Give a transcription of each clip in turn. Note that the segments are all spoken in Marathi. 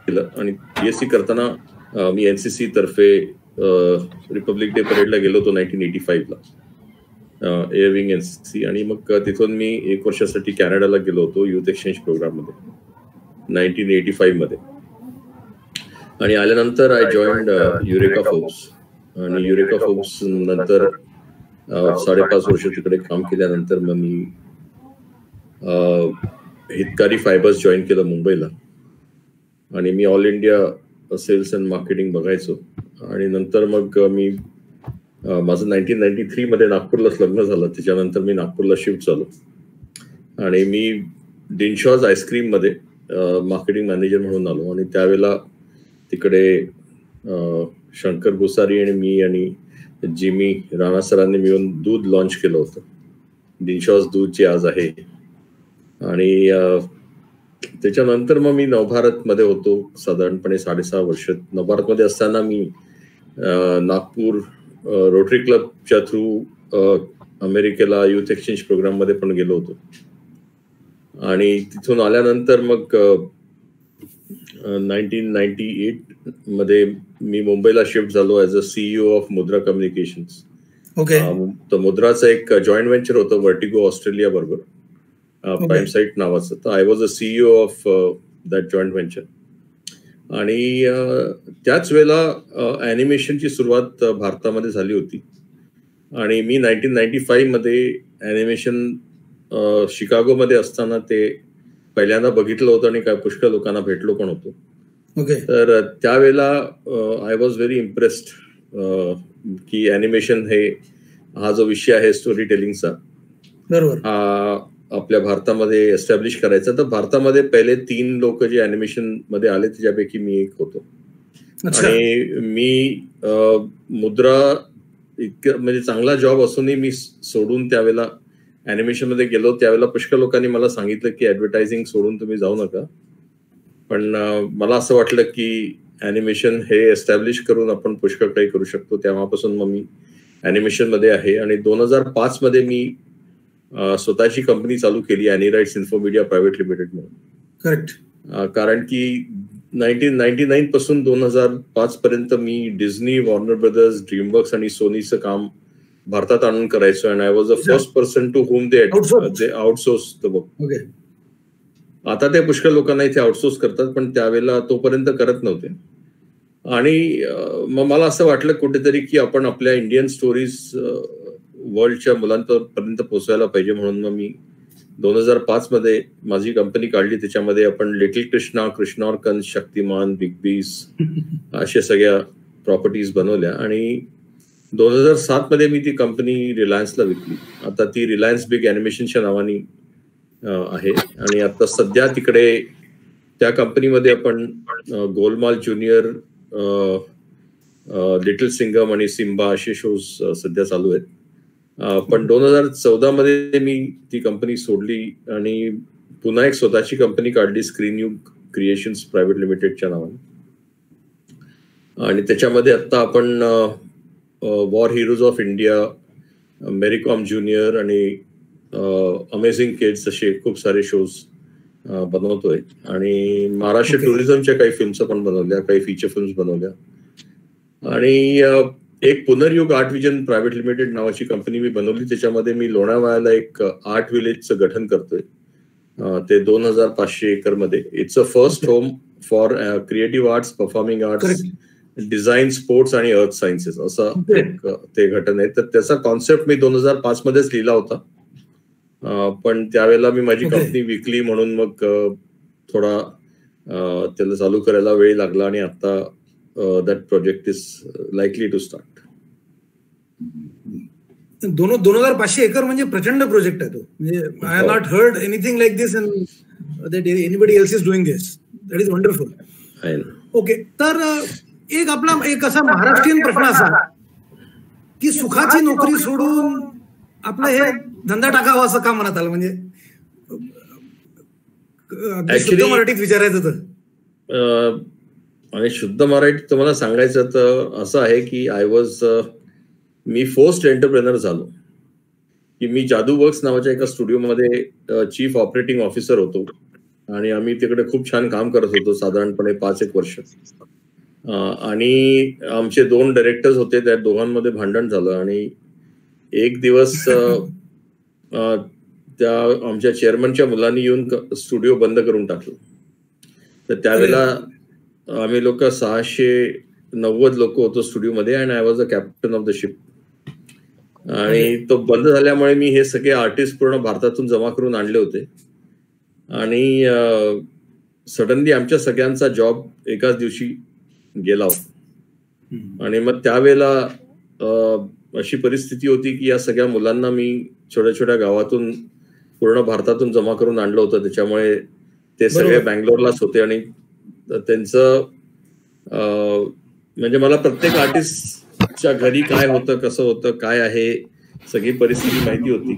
केलं आणि BSc करताना मी NCC तर्फे रिपब्लिक डे परेडला गेलो होतो 1985 ला, एअर विंग NCC. आणि मग तिथून मी 1 वर्षासाठी कॅनडाला गेलो होतो युथ एक्सचेंज प्रोग्राम मध्ये 1985 मध्ये. आणि आल्यानंतर आय जॉईन्ड युरेका फोर्ब्स. आणि युरेका फोर्ब्स नंतर 5.5 वर्ष तिकडे काम केल्यानंतर मग मी हितकारी फायबर्स जॉईन केलं मुंबईला. आणि मी all India sales and marketing बघायचो. आणि नंतर मग मी माझं 1993 मध्ये नागपूरलाच लग्न झालं. त्याच्यानंतर मी नागपूरला शिफ्ट झालो आणि मी डिनशॉज आईस्क्रीम मध्ये मार्केटिंग मॅनेजर म्हणून आलो. आणि त्यावेळेला तिकडे शंकर भुसारी आणि मी आणि जिमी राणा सरांनी मिळून दूध लॉन्च केलं होतं, डिनशॉज दूध जे आज आहे. आणि त्याच्यानंतर मग मी नवभारत मध्ये होतो साधारणपणे 6.5 वर्ष. नवभारत मध्ये असताना मी नागपूर रोटरी क्लबच्या थ्रू अमेरिकेला युथ एक्सचेंज प्रोग्राम मध्ये पण गेलो होतो. आणि तिथून आल्यानंतर मग 1998 मध्ये मी मुंबईला शिफ्ट झालो ऍज अ CEO ऑफ मुद्रा कम्युनिकेशन्स. तर मुद्राचं एक जॉईंट व्हेंचर होतं व्हर्टिगो ऑस्ट्रेलिया बरोबर, प्राईम साईट नावाचं. तर I was a CEO of that joint venture. आणि त्याच वेळेला ॲनिमेशनची सुरुवात भारतामध्ये झाली होती. आणि मी 1995 मध्ये ॲनिमेशन शिकागोमध्ये असताना ते पहिल्यांदा बघितलं होतं आणि काय पुष्कळ लोकांना भेटलो पण होतो. तर त्यावेळेला आय वॉज व्हेरी इम्प्रेस्ड की ॲनिमेशन हा जो विषय आहे स्टोरी टेलिंगचा, हा आपल्या भारतामध्ये एस्टॅब्लिश करायचा. तर भारतामध्ये पहिले 3 लोक जे ॲनिमेशन मध्ये आले त्याच्यापैकी मी एक होतो. आणि मी मुद्रा इतकं म्हणजे चांगला जॉब असूनही मी सोडून त्यावेळेला ॲनिमेशन मध्ये गेलो. त्यावेळेला पुष्कळ लोकांनी मला सांगितलं की ॲडव्हर्टायझिंग सोडून तुम्ही जाऊ नका. पण मला असं वाटलं की ॲनिमेशन हे एस्टॅब्लिश करून आपण पुष्कळ काही करू शकतो. तेव्हापासून मग मी ॲनिमेशन मध्ये आहे. आणि 2005 मध्ये मी स्वतःची कंपनी चालू केली, ॲनिराइट्स इन्फोमीडिया प्रायव्हेट लिमिटेड म्हणून. करेक्ट. कारण की 1999 पासून 2005 पर्यंत मी डिझनी, वॉर्नर ब्रदर्स, ड्रीमवर्क्स आणि सोनीचं काम भारतात आणून करायचो. And I was the first person to whom they outsource the work. आता ते पुष्कळ लोकांना इथे आउटसोर्स करतात, पण त्यावेळेला तोपर्यंत करत नव्हते. आणि मग मला असं वाटलं कुठेतरी की आपण आपल्या इंडियन स्टोरीज वर्ल्डच्या मुलांपर्यंत पोहोचायला पाहिजे. म्हणून मग मी 2005 मध्ये माझी कंपनी काढली. त्याच्यामध्ये आपण लिटिल कृष्णा, कृष्णा और कंस, शक्तिमान, बिग बीस अशा सगळ्या प्रॉपर्टीज बनवल्या. आणि 2007 मध्ये मी ती कंपनी रिलायन्सला विकली. आता ती रिलायन्स बिग ॲनिमेशनच्या नावाने आहे. आणि आता सध्या तिकडे त्या कंपनीमध्ये आपण गोलमाल ज्युनियर, लिटिल सिंगम आणि सिम्बा असे शोज सध्या चालू आहेत. पण 2014 मध्ये मी ती कंपनी सोडली आणि पुन्हा एक स्वतःची कंपनी काढली, स्क्रीन युग क्रिएशन्स प्रायव्हेट लिमिटेडच्या नावाने. आणि त्याच्यामध्ये आता आपण war heroes of India, Mary Kom junior आणि अमेझिंग किड्स असे खूप सारे शोज बनवतोय. आणि महाराष्ट्र टुरिझमच्या काही फिल्म्स पण बनवल्या, काही फीचर फिल्म्स बनवल्या. आणि एक पुनर्युग आर्ट विजन प्रायव्हेट लिमिटेड नावाची कंपनी मी बनवली. त्याच्यामध्ये मी लोणावळ्याला एक आर्ट विलेजचं गठन करतोय. ते 2500 एकर मध्ये. It's a first home for creative arts, performing arts, design, sports आणि अर्थ सायन्सेस असं ते गठन आहे. तर त्याचा कॉन्सेप्ट मी 2005 मध्येच लिहिला होता. पण त्यावेळेला मी माझी कंपनी विकली म्हणून मग थोडा त्याला चालू करायला वेळ लागला. आणि आता that project is likely to start. 2500 acre म्हणजे प्रचंड प्रोजेक्ट आहे तो. म्हणजे I have not heard anything like this and that anybody else is doing this. That is wonderful. Okay, तर एक आपला एक असा महाराष्ट्रीयन प्रश्न असा की सुखाची नोकरी सोडून आपलं हे धंदा टाकावा असं का मनात आलं? म्हणजे शुद्ध मराठीत विचारायचं तर. आणि शुद्ध मराठीत तुम्हाला सांगायचं तर असं आहे की मी फोर्स्ड एंटरप्रेनर झालो. की मी जादू वर्क्स नावाच्या एका स्टुडिओमध्ये चीफ ऑपरेटिंग ऑफिसर होतो. आणि आम्ही तिकडे खूप छान काम करत होतो, साधारणपणे 5-1 वर्ष. आणि आमचे 2 डायरेक्टर्स होते, त्या दोघांमध्ये भांडण झालं आणि एक दिवस त्या आमच्या चेअरमनच्या मुलांनी येऊन स्टुडिओ बंद करून टाकलं. तर त्यावेळेला आम्ही लोक 690 लोक होतो स्टुडिओमध्ये आणि I was a captain of the ship. आणि तो बंद झाल्यामुळे मी हे सगळे आर्टिस्ट पूर्ण भारतातून जमा करून आणले होते आणि सडनली आमच्या सगळ्यांचा जॉब एकाच दिवशी गेला होता. आणि मग त्यावेळेला अशी परिस्थिती होती की या सगळ्या मुलांना मी छोट्या छोट्या गावातून पूर्ण भारतातून जमा करून आणलं होतं. त्याच्यामुळे ते सगळे बँगलोरलाच होते आणि त्यांचं म्हणजे मला प्रत्येक आर्टिस्टच्या घरी काय होतं, कसं होतं, काय आहे, सगळी परिस्थिती माहिती होती.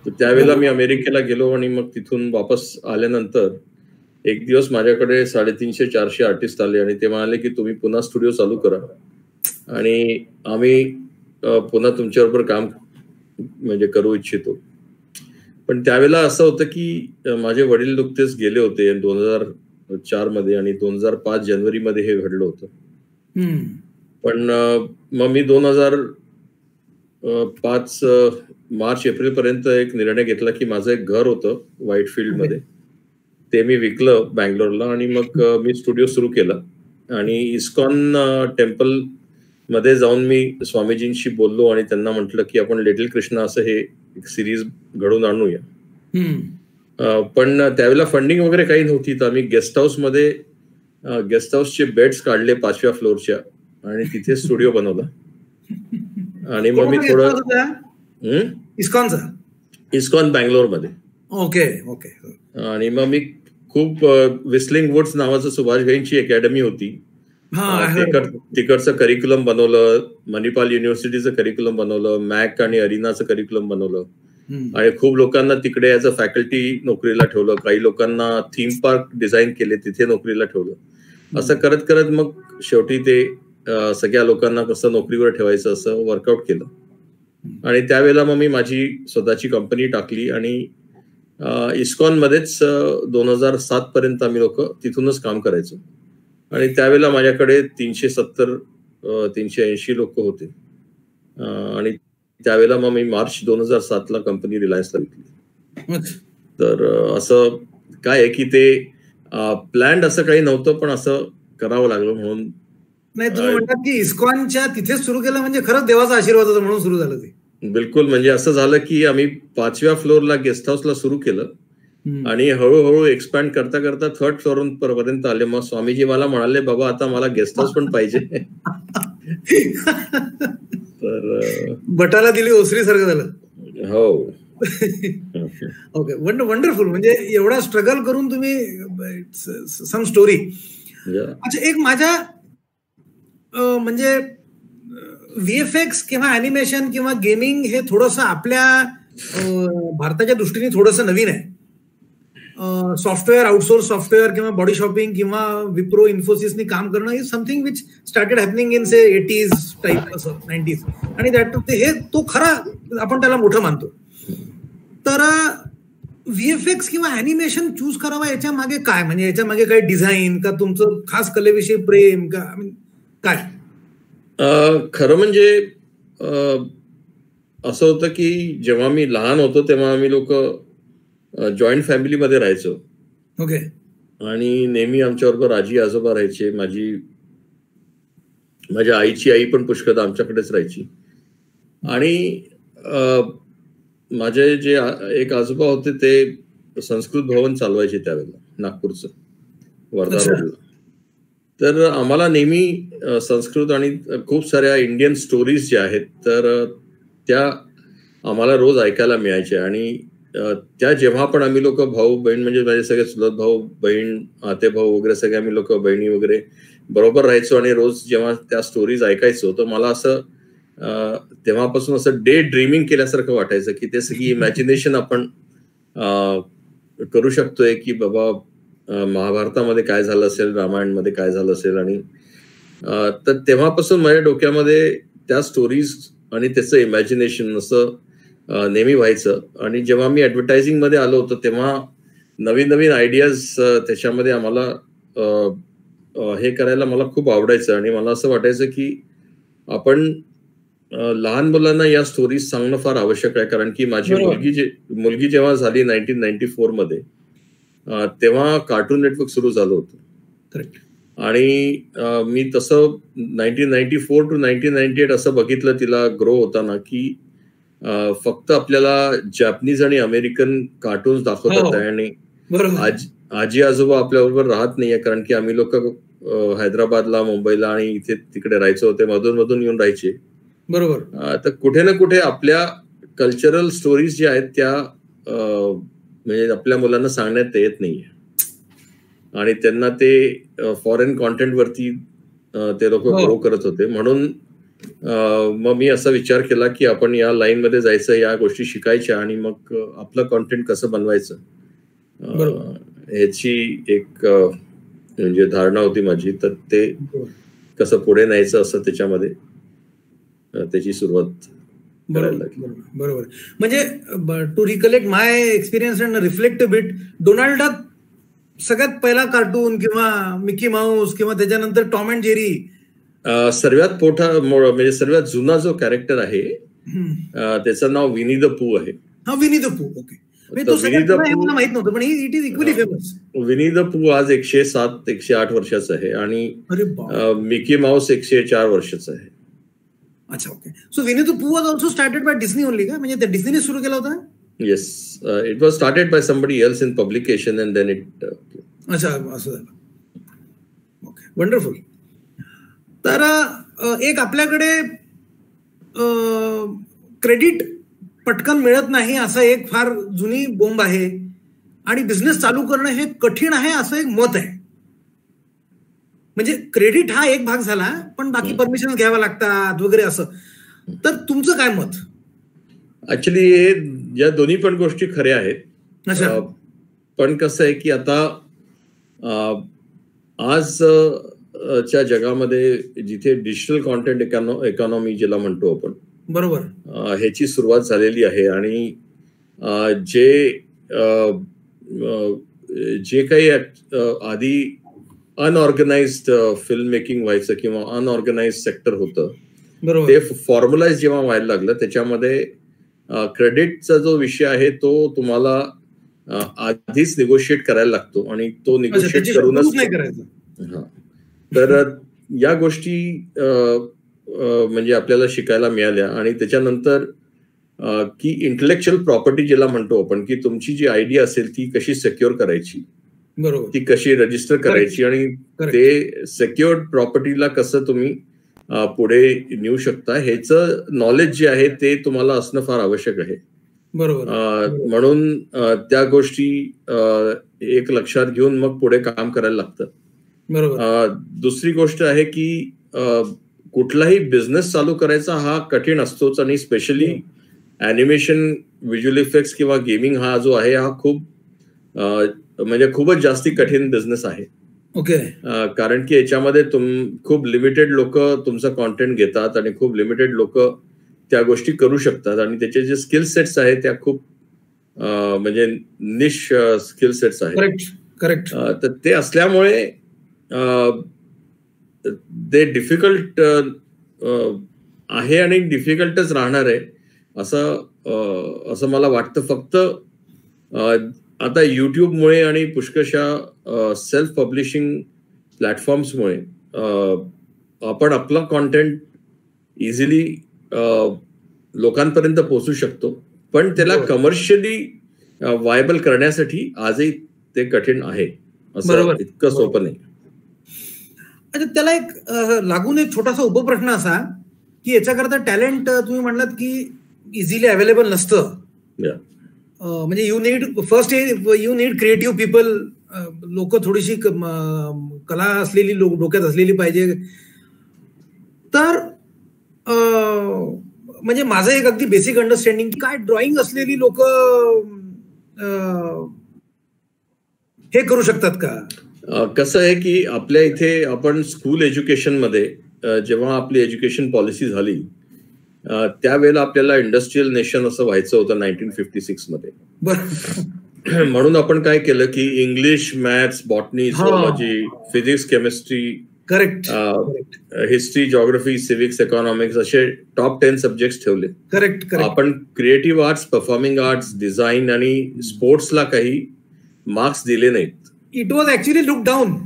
तर त्यावेळेला मी अमेरिकेला गेलो आणि मग तिथून वापस आल्यानंतर एक दिवस माझ्याकडे 350-400 आर्टिस्ट आले आणि ते म्हणाले की तुम्ही पुन्हा स्टुडिओ चालू करा आणि आम्ही पुन्हा तुमच्याबरोबर काम म्हणजे करू इच्छितो. पण त्यावेळेला असं होतं की माझे वडील नुकतेच गेले होते 2004 मध्ये आणि 2005 जानेवारीमध्ये हे घडलं होतं. पण मग मी 2005 मार्च-एप्रिल पर्यंत एक निर्णय घेतला की माझं एक घर होतं व्हाईटफिल्ड मध्ये, ते मी विकलं बँगलोरला आणि मग मी स्टुडिओ सुरू केला. आणि इस्कॉन टेम्पल मध्ये जाऊन मी स्वामीजींशी बोललो आणि त्यांना म्हटलं की आपण लिटिल कृष्णा असं हे एक सिरीज घडवून आणूया. पण त्यावेळेला फंडिंग वगैरे काही नव्हती. तर आम्ही गेस्ट हाऊसचे बेड्स काढले 5व्या फ्लोअरच्या आणि तिथे स्टुडिओ बनवला. आणि मग मी थोडं इस्कॉन बँगलोर मध्ये. ओके. आणि मग मी खूप विस्लिंग वुड्स नावाचं सुभाष घईंची अकॅडमी होती, तिकडचं करिक्युलम बनवलं, मणिपाल युनिव्हर्सिटीचं करिक्युलम बनवलं, मॅक आणि अरिनाचं करिक्युलम बनवलं आणि खूप लोकांना तिकडे ऍज अ फॅकल्टी नोकरीला ठेवलं. काही लोकांना थीम पार्क डिझाईन केले, तिथे नोकरीला ठेवलं. असं करत करत मग शेवटी ते सगळ्या लोकांना कसं नोकरीवर ठेवायचं असं वर्कआउट केलं. आणि त्यावेळेला मग मी माझी स्वतःची कंपनी टाकली आणि इस्कॉन मध्येच 2007 पर्यंत आम्ही लोक तिथूनच काम करायचो. आणि त्यावेळेला माझ्याकडे 370-380 लोक होते. आणि त्यावेळेला मग मी मार्च 2007 कंपनी रिलायन्सला विकली. तर असं काय आहे की ते प्लॅन्ड असं काही नव्हतं, पण असं करावं लागलं म्हणून. नाही, तुम्ही म्हणतात की इस्कॉनच्या तिथेच सुरू केलं म्हणजे खरंच देवाचा आशीर्वाद होता म्हणून सुरू झालं ते. बिलकुल. म्हणजे असं झालं की आम्ही 5व्या फ्लोअरला गेस्ट हाऊसला सुरू केलं आणि हळूहळू एक्सपॅन्ड करता करता 3rd फ्लोअर पर्यंत आले. मग स्वामीजी मला म्हणाले, बाबा आता मला गेस्ट हाऊस पण पाहिजे. तर बटाला दिली ओसरी सारखं झालं. हो. Okay, wonderful. म्हणजे एवढा स्ट्रगल करून तुम्ही सम स्टोरी. अच्छा, एक माझ्या म्हणजे व्हीएफएक्स किंवा अॅनिमेशन किंवा गेमिंग हे थोडंसं आपल्या भारताच्या दृष्टीने थोडंसं नवीन आहे. सॉफ्टवेअर, आउटसोर्स सॉफ्टवेअर किंवा बॉडी शॉपिंग किंवा विप्रो, इन्फोसिसनी काम करणं is something which started happening in say 80s type, असं 90s. आणि हे तो खरा आपण त्याला मोठं मानतो. तर व्हीएफएक्स किंवा अॅनिमेशन चूज करावा याच्या मागे काय, म्हणजे याच्या मागे काय डिझाईन का तुमचं खास कलेविषयी प्रेम का काय? खरं म्हणजे असं होतं की जेव्हा मी लहान होतो तेव्हा आम्ही लोक जॉईंट फॅमिलीमध्ये राहायचो. ओके. आणि नेहमी आमच्याबरोबर आजी आजोबा राहायचे. माझ्या आईची आई पण पुष्कळ आमच्याकडेच राहायची. आणि माझे जे एक आजोबा होते ते संस्कृत भवन चालवायचे त्यावेळेला, नागपूरचं, वर्धा रोडला. तर आम्हाला नेहमी संस्कृत आणि खूप साऱ्या इंडियन स्टोरीज ज्या आहेत तर त्या आम्हाला रोज ऐकायला मिळायच्या. आणि त्या जेव्हा पण आम्ही लोक भाऊ बहीण, म्हणजे माझे सगळे चुलत भाऊ बहीण, आते भाऊ वगैरे सगळे आम्ही लोक बहिणी वगैरे बरोबर राहायचो आणि रोज जेव्हा त्या स्टोरीज ऐकायचो तर मला असं तेव्हापासून असं डे ड्रीमिंग केल्यासारखं वाटायचं की ते सगळी इमॅजिनेशन आपण करू शकतोय की बाबा महाभारतामध्ये काय झालं असेल, रामायणमध्ये काय झालं असेल. आणि तर तेव्हापासून माझ्या डोक्यामध्ये त्या स्टोरीज आणि त्याचं इमॅजिनेशन असं नेहमी व्हायचं. आणि जेव्हा मी ऍडव्हर्टायझिंग मध्ये आलो होतो तेव्हा नवीन नवीन आयडियाज त्याच्यामध्ये आम्हाला हे करायला मला खूप आवडायचं. आणि मला असं वाटायचं की आपण लहान मुलांना या स्टोरीज सांगणं फार आवश्यक आहे. कारण की माझी मुलगी जेव्हा झाली 1994 मध्ये, तेव्हा कार्टून नेटवर्क सुरू झालं होतं. आणि मी तसं 1994 to 1998 असं बघितलं तिला ग्रो होताना की फक्त आपल्याला जॅपनीज आणि अमेरिकन कार्टून्स दाखवतात आहे. आणि आजी आजोबा आपल्याबरोबर राहत नाहीये. कारण की आम्ही लोक हैदराबादला, मुंबईला आणि इथे तिकडे राहायचो होते, मधून मधून येऊन राहायचे. बरोबर. तर कुठे ना कुठे आपल्या कल्चरल स्टोरीज ज्या आहेत त्या म्हणजे आपल्या मुलांना सांगण्यात येत नाहीये. आणि त्यांना ते फॉरेन कॉन्टेंट वरती ते लोक ग्रो करत होते. म्हणून मग मी असा विचार केला की आपण या लाईन मध्ये जायचं, या गोष्टी शिकायच्या आणि मग आपलं कॉन्टेंट कसं बनवायचं ह्याची एक म्हणजे धारणा होती माझी. तर ते कसं पुढे न्यायचं असं त्याच्यामध्ये त्याची सुरुवात. बरोबर. म्हणजे to recollect my experience and reflect a bit, Donald Duck सगळ्यात पहिला कार्टून किंवा मिकी माऊस किंवा त्याच्यानंतर टॉम अँड जेरी सर्वात म्हणजे सर्वात जुना जो कॅरेक्टर आहे त्याचं नाव विनी द पू आहे. Winnie the Pooh. Okay. Winnie the Pooh मला माहित नव्हतं, पण it is equally famous. Winnie the Pooh आज 107-108 वर्षाचा आहे आणि मिकी माऊस 104 वर्षाचा आहे. अच्छा, ओके. सो विनी द पू was also started by Disney only का? म्हणजे त्या डिस्नीने सुरू केला होता? Yes, it was started by somebody else in publication and then it. अच्छा, असं झालं. Okay, wonderful. तर एक आपल्याकडे क्रेडिट पटकन मिळत नाही असं एक फार जुनी बोंब आहे आणि बिझनेस चालू करणं हे कठीण आहे असं एक मत आहे. म्हणजे क्रेडिट हा एक भाग झाला, पण बाकी परमिशन घ्यावं लागतात वगैरे असं. तर तुमचं काय मत? ऍक्च्युली या दोन्ही पण गोष्टी खऱ्या आहेत. पण कसं आहे की आता आजच्या जगामध्ये जिथे डिजिटल कॉन्टेंट इकॉनॉमी ज्याला म्हणतो आपण, बरोबर, ह्याची सुरुवात झालेली आहे. आणि जे काही आधी अनऑर्गनाइज्ड फिल्म मेकिंग व्हायचं किंवा अनऑर्गनाइज्ड सेक्टर होतं, ते फॉर्म्युलाइज जेव्हा व्हायला लागलं, त्याच्यामध्ये क्रेडिटचा जो विषय आहे तो तुम्हाला आधीच निगोशिएट करायला लागतो आणि तो निगोशिएट करूनच नाही करायचा. तर या गोष्टी म्हणजे आपल्याला शिकायला मिळाल्या. आणि त्याच्यानंतर की इंटलेक्च्युअल प्रॉपर्टी ज्याला म्हणतो आपण, की तुमची जी आयडिया असेल ती कशी सिक्युअर करायची, ती कशी रजिस्टर करायची आणि ते सिक्युअर्ड प्रॉपर्टीला कसं तुम्ही पुढे नेऊ शकता, ह्याचं नॉलेज जे आहे ते तुम्हाला असणं फार आवश्यक आहे. बरोबर. म्हणून त्या गोष्टी एक लक्षात घेऊन मग पुढे काम करायला लागतं. बरोबर. दुसरी गोष्ट आहे की कुठलाही बिझनेस चालू करायचा हा कठीण असतोच. आणि स्पेशली ॲनिमेशन, व्हिज्युअल इफेक्ट्स किंवा गेमिंग हा जो आहे हा खूप म्हणजे खूपच जास्ती कठीण बिझनेस आहे. ओके. कारण की याच्यामध्ये खूप लिमिटेड लोक तुमचं कॉन्टेंट घेतात आणि खूप लिमिटेड लोक त्या गोष्टी करू शकतात. आणि त्याचे जे स्किल सेट्स आहेत त्या खूप म्हणजे निश स्किल सेट्स आहेत. करेक्ट. तर ते असल्यामुळे ते डिफिकल्ट आहे आणि डिफिकल्टच राहणार आहे असं मला वाटतं. फक्त आता युट्यूबमुळे आणि पुष्कळशा सेल्फ पब्लिशिंग प्लॅटफॉर्म्समुळे आपण आपला कॉन्टेंट इझिली लोकांपर्यंत पोहोचू शकतो. पण त्याला कमर्शियली व्हायबल करण्यासाठी आजही ते कठीण आहे, असं इतकं सोपं नाही. अच्छा, त्याला एक लागून एक छोटासा उपप्रश्न असा की याच्याकरता टॅलेंट तुम्ही म्हणलात की इझिली अवेलेबल नसतं. म्हणजे यू नीड क्रिएटिव्ह पीपल, लोक थोडीशी कला असलेली डोक्यात असलेली पाहिजे. तर म्हणजे माझं एक अगदी बेसिक अंडरस्टँडिंग काय ड्रॉइंग असलेली लोक हे करू शकतात का? कसं आहे की आपल्या इथे आपण स्कूल एज्युकेशन मध्ये जेव्हा आपली एज्युकेशन पॉलिसी झाली त्यावेळेला आपल्याला इंडस्ट्रियल नेशन असं व्हायचं होतं 1956 मध्ये. म्हणून आपण काय केलं की English, maths, botany, zoology, physics, chemistry, correct, history, geography, civics, economics असे टॉप 10 सब्जेक्ट ठेवले. करेक्ट. आपण creative arts, performing arts, design आणि स्पोर्ट्सला काही मार्क्स दिले नाहीत. It was actually look down.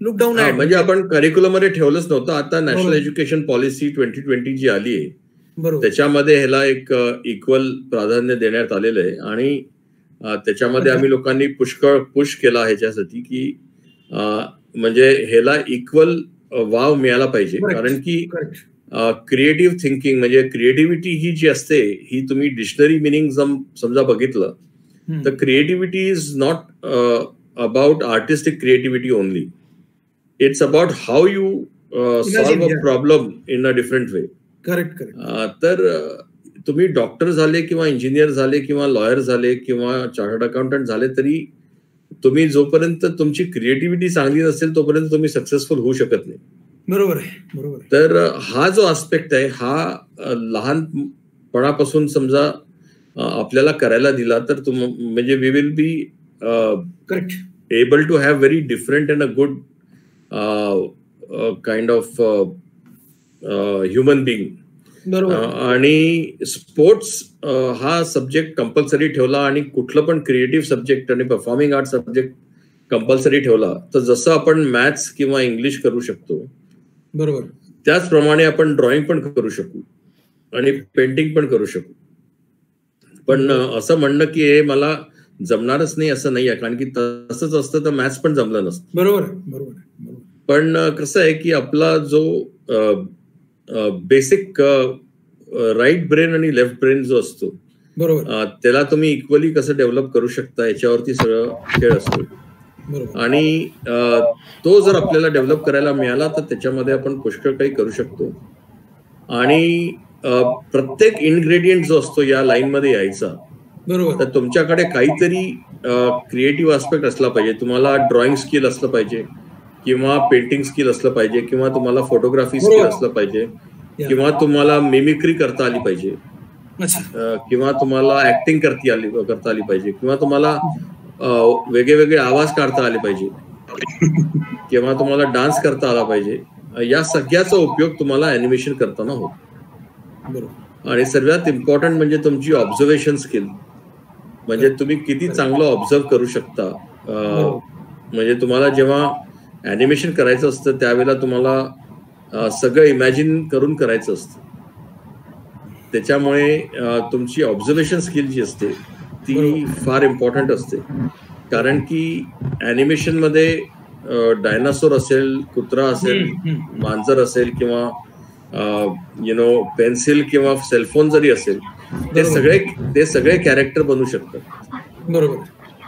म्हणजे आपण करिक्युलम मध्ये ठेवलंच नव्हतं. आता नॅशनल एज्युकेशन पॉलिसी 2020 जी आली आहे त्याच्यामध्ये ह्याला एक इक्वल प्राधान्य देण्यात आलेलं आहे आणि त्याच्यामध्ये आम्ही लोकांनी पुष्कळ पुश केला ह्याच्यासाठी की म्हणजे ह्याला इक्वल वाव मिळाला पाहिजे. कारण की क्रिएटिव्ह थिंकिंग म्हणजे क्रिएटिव्हिटी ही जी असते ही तुम्ही डिक्शनरी मिनिंग समजा बघितलं तर creativity is not about artistic creativity only. It's about how you solve a problem in a different way. Correct. तर तुम्ही डॉक्टर झाले किंवा इंजिनियर झाले किंवा लॉयर झाले किंवा चार्टर्ड अकाउंटंट झाले तरी तुम्ही जोपर्यंत तुमची क्रिएटिव्हिटी चांगली नसेल तोपर्यंत तुम्ही सक्सेसफुल होऊ शकत नाही. बरोबर आहे. तर हा जो आस्पेक्ट आहे हा लहानपणापासून समजा आपल्याला करायला दिला तर म्हणजे we will be correct able to have very different and a good kind of human being. आणि स्पोर्ट्स हा सब्जेक्ट कंपल्सरी ठेवला आणि कुठलं पण क्रिएटिव्ह सब्जेक्ट आणि परफॉर्मिंग आर्ट सब्जेक्ट कंपल्सरी ठेवला तर जसं आपण मॅथ्स किंवा इंग्लिश करू शकतो बरोबर त्याचप्रमाणे आपण ड्रॉइंग पण करू शकू आणि पेंटिंग पण करू शकू. पण असं म्हणणं की हे मला जमणारच नाही असं नाही आहे, कारण की तसंच असतं तर मॅथ्स पण जमलं नसतं. बरोबर. पण कसं आहे की आपला जो बेसिक राईट ब्रेन आणि लेफ्ट ब्रेन जो असतो बरोबर त्याला तुम्ही इक्वली कसं डेव्हलप करू शकता याच्यावरती सगळं खेळ असतो. आणि तो जर आपल्याला डेव्हलप करायला मिळाला तर त्याच्यामध्ये आपण पुष्कळ काही करू शकतो. आणि प्रत्येक इन्ग्रेडियंट जो असतो या लाईन मध्ये यायचा बरोबर तर तुमच्याकडे काहीतरी क्रिएटिव्ह आस्पेक्ट असला पाहिजे. तुम्हाला ड्रॉइंग स्किल असलं पाहिजे किंवा पेंटिंग स्किल असलं पाहिजे किंवा तुम्हाला फोटोग्राफी स्किल असलं पाहिजे किंवा तुम्हाला मिमिक्री करता आली पाहिजे किंवा तुम्हाला ऍक्टिंग करता आली पाहिजे किंवा तुम्हाला वेगळे आवाज काढता आले पाहिजे किंवा तुम्हाला डान्स करता आला पाहिजे. या सगळ्याचा उपयोग तुम्हाला अॅनिमेशन करताना होतो. आणि सर्वात इम्पॉर्टंट म्हणजे तुमची ऑब्झर्वेशन स्किल, म्हणजे तुम्ही किती चांगलं ऑब्झर्व करू शकता. म्हणजे तुम्हाला जेव्हा अॅनिमेशन करायचं असतं त्यावेळेला तुम्हाला सगळं इमॅजिन करून करायचं असतं. त्याच्यामुळे तुमची ऑब्झर्वेशन स्किल जी असते ती फार इम्पॉर्टंट असते. कारण की ॲनिमेशन मध्ये डायनासोर असेल, कुत्रा असेल, मांजर असेल किंवा पेन्सिल किंवा सेलफोन जरी असेल ते सगळे कॅरेक्टर बनू शकतात. बरोबर.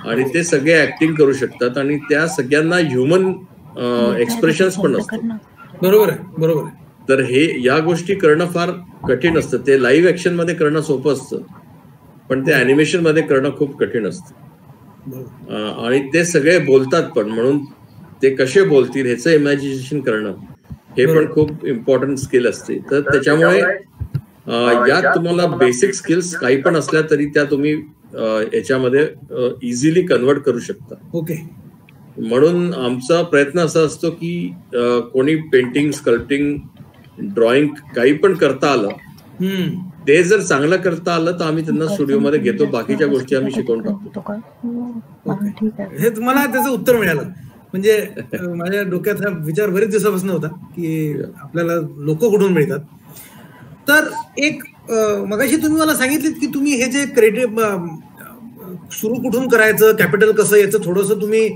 आणि ते सगळे ऍक्टिंग करू शकतात आणि त्या सगळ्यांना ह्युमन एक्सप्रेशन्स पण असतात. बरोबर. तर या गोष्टी करणं फार कठीण असतं. ते लाईव्ह ऍक्शन मध्ये करणं सोपं असतं पण ते अॅनिमेशन मध्ये करणं खूप कठीण असतं. आणि ते सगळे बोलतात पण, म्हणून ते कसे बोलतील ह्याचं इमॅजिनेशन करणं हे पण खूप इम्पॉर्टंट स्किल असते. तर त्याच्यामुळे यात तुम्हाला बेसिक स्किल्स काही पण असल्या तरी त्या तुम्ही याच्यामध्ये इझिली कन्वर्ट करू शकता. ओके. म्हणून आमचा प्रयत्न असा असतो की कोणी पेंटिंग, स्कल्पटिंग, ड्रॉइंग काही पण करता आलं ते जर चांगलं करता आलं तर आम्ही त्यांना स्टुडिओमध्ये घेतो, बाकीच्या गोष्टी आम्ही शिकवून टाकतो. हे तुम्हाला त्याचं उत्तर मिळालं. म्हणजे माझ्या डोक्यात हा विचार बरेच दिवसापासून होता की आपल्याला लोक कुठून मिळतात. तर एक मगाशी तुम्ही मला सांगितलीत की तुम्ही हे जे क्रिएटिव्ह सुरू कुठून करायचं, कॅपिटल कसं याचं थोडंसं तुम्ही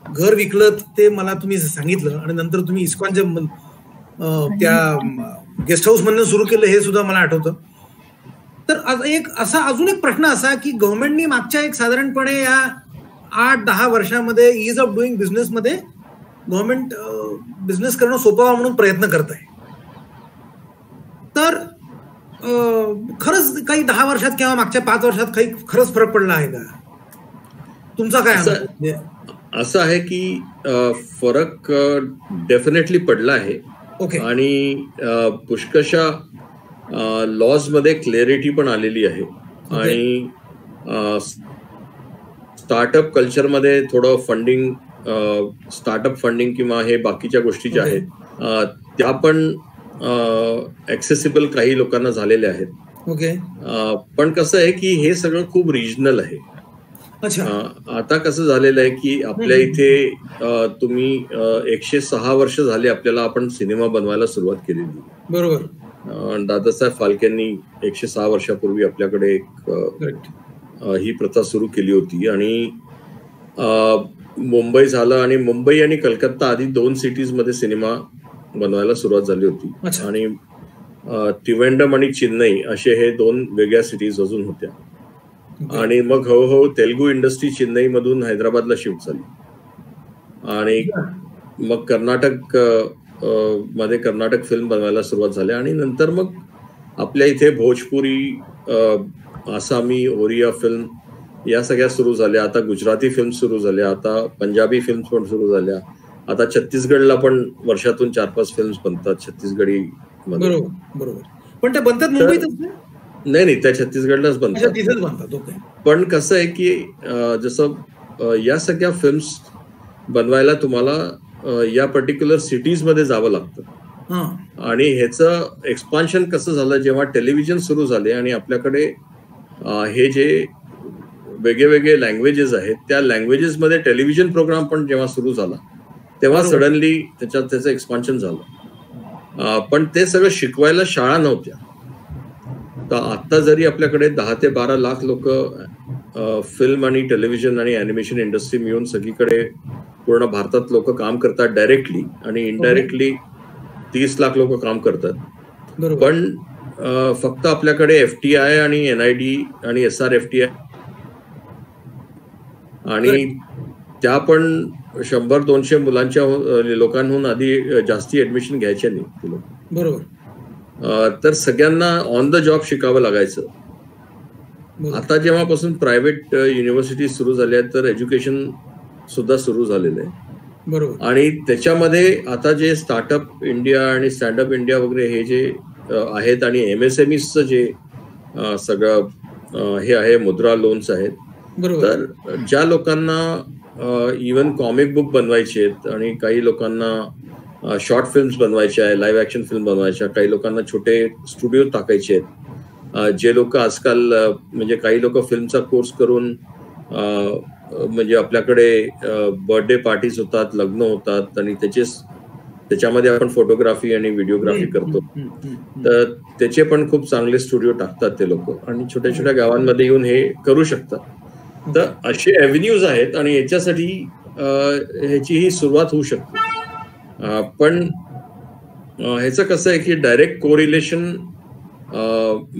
घर विकलं ते मला तुम्ही सांगितलं आणि नंतर तुम्ही इस्कॉनच्या त्या गेस्ट हाऊस मधून सुरू केलं हे सुद्धा मला आठवतं. तर अजून एक प्रश्न असा की गव्हर्नमेंटनी मागच्या एक साधारणपणे या 8-10 वर्षामध्ये ईज ऑफ डुईंग बिझनेस मध्ये गव्हर्नमेंट बिझनेस करणं सोपं व्हावं म्हणून प्रयत्न करत आहे. तर खरंच काही 10 वर्षात किंवा मागच्या 5 वर्षात काही खरंच फरक पडला आहे का? तुमचा काय असं आहे की फरक डेफिनेटली पडला आहे. आणि पुष्कशा लॉज मध्ये क्लॅरिटी पण आलेली आहे आणि स्टार्टअप कल्चरमध्ये थोडं फंडिंग, स्टार्टअप फंडिंग किंवा हे बाकीच्या गोष्टी ज्या आहेत त्या पण ऍक्सेसिबल काही लोकांना झालेल्या आहेत. ओके. पण कसं आहे की हे सगळं खूप रिजनल आहे. आता कसं झालेलं आहे की आपल्या इथे तुम्ही 106 वर्ष झाले आपल्याला आपण सिनेमा बनवायला सुरुवात केलेली. बरोबर. दादासाहेब फाल्केंनी 106 वर्षापूर्वी आपल्याकडे एक ही प्रथा सुरू केली होती. आणि मुंबई झालं, आणि मुंबई आणि कलकत्ता आधी 2 सिटीज मध्ये सिनेमा बनवायला सुरुवात झाली होती. आणि त्रिवेंद्रम आणि चेन्नई असे हे 2 वेगळ्या सिटीज अजून होत्या. आणि मग हळूहळू तेलुगू इंडस्ट्री चेन्नई मधून हैदराबादला शिफ्ट झाली. आणि मग कर्नाटक मध्ये कर्नाटक फिल्म बनवायला सुरुवात झाली. आणि नंतर मग आपल्या इथे भोजपुरी, आसामी, ओरिया फिल्म या सगळ्या सुरू झाल्या. आता गुजराती फिल्म सुरू झाल्या, आता पंजाबी फिल्म पण सुरू झाल्या. आता छत्तीसगडला पण वर्षातून 4-5 फिल्म्स बनतात छत्तीसगडी. बरोबर. पण ते बनतात मुंबईतच? नाही, त्या छत्तीसगडलाच बनतात. पण कसं आहे की जसं या सगळ्या फिल्म्स बनवायला तुम्हाला या पर्टिक्युलर सिटीज मध्ये जावं लागतं. आणि ह्याचं एक्सपान्शन कसं झालं जेव्हा टेलिव्हिजन सुरू झाले आणि आपल्याकडे हे जे वेगळे लँग्वेजेस आहेत त्या लँग्वेजेस मध्ये टेलिव्हिजन प्रोग्राम पण जेव्हा सुरू झाला तेव्हा सडनली त्याचं एक्सपान्शन झालं. पण ते सगळं शिकवायला शाळा नव्हत्या. तर आता जरी आपल्याकडे 10 ते 12 लाख लोक फिल्म आणि टेलिव्हिजन आणि अॅनिमेशन इंडस्ट्री मिळून सगळीकडे पूर्ण भारतात लोक काम करतात डायरेक्टली, आणि इनडायरेक्टली 30 लाख लोक काम करतात. पण फक्त आपल्याकडे FTI आणि NID आणि SRFTI आणि त्या पण 100-200 मुलांच्या लोकांहून आधी जास्ती ऍडमिशन घ्यायच्या नाही. बरोबर. तर सगळ्यांना ऑन द जॉब शिकावं लागायचं. आता जेव्हापासून प्रायव्हेट युनिव्हर्सिटी सुरू झाल्या तर एज्युकेशन सुद्धा सुरू झालेलं आहे. बरोबर. आणि त्याच्यामध्ये आता जे स्टार्टअप इंडिया आणि स्टँडअप इंडिया वगैरे हे जे आहेत आणि MSMEचं जे सगळं हे आहे, मुद्रा लोन्स आहेत. तर ज्या लोकांना इव्हन कॉमिक बुक बनवायचे आहेत आणि काही लोकांना शॉर्ट फिल्म्स बनवायच्या आहे, लाईव्ह ऍक्शन फिल्म बनवायच्या, काही लोकांना छोटे स्टुडिओ टाकायचे आहेत. जे लोक आजकाल म्हणजे काही लोक फिल्मचा कोर्स करून म्हणजे आपल्याकडे बर्थडे पार्टीज होतात, लग्न होतात आणि त्याच्यामध्ये आपण फोटोग्राफी आणि व्हिडिओग्राफी करतो. तर त्याचे पण खूप चांगले स्टुडिओ टाकतात ते लोक आणि छोट्या छोट्या गावांमध्ये येऊन हे करू शकतात. तर असे ॲव्हेन्यूज आहेत आणि याच्यासाठी ह्याची ही सुरुवात होऊ शकते. पण ह्याचं कसं आहे की डायरेक्ट कोरिलेशन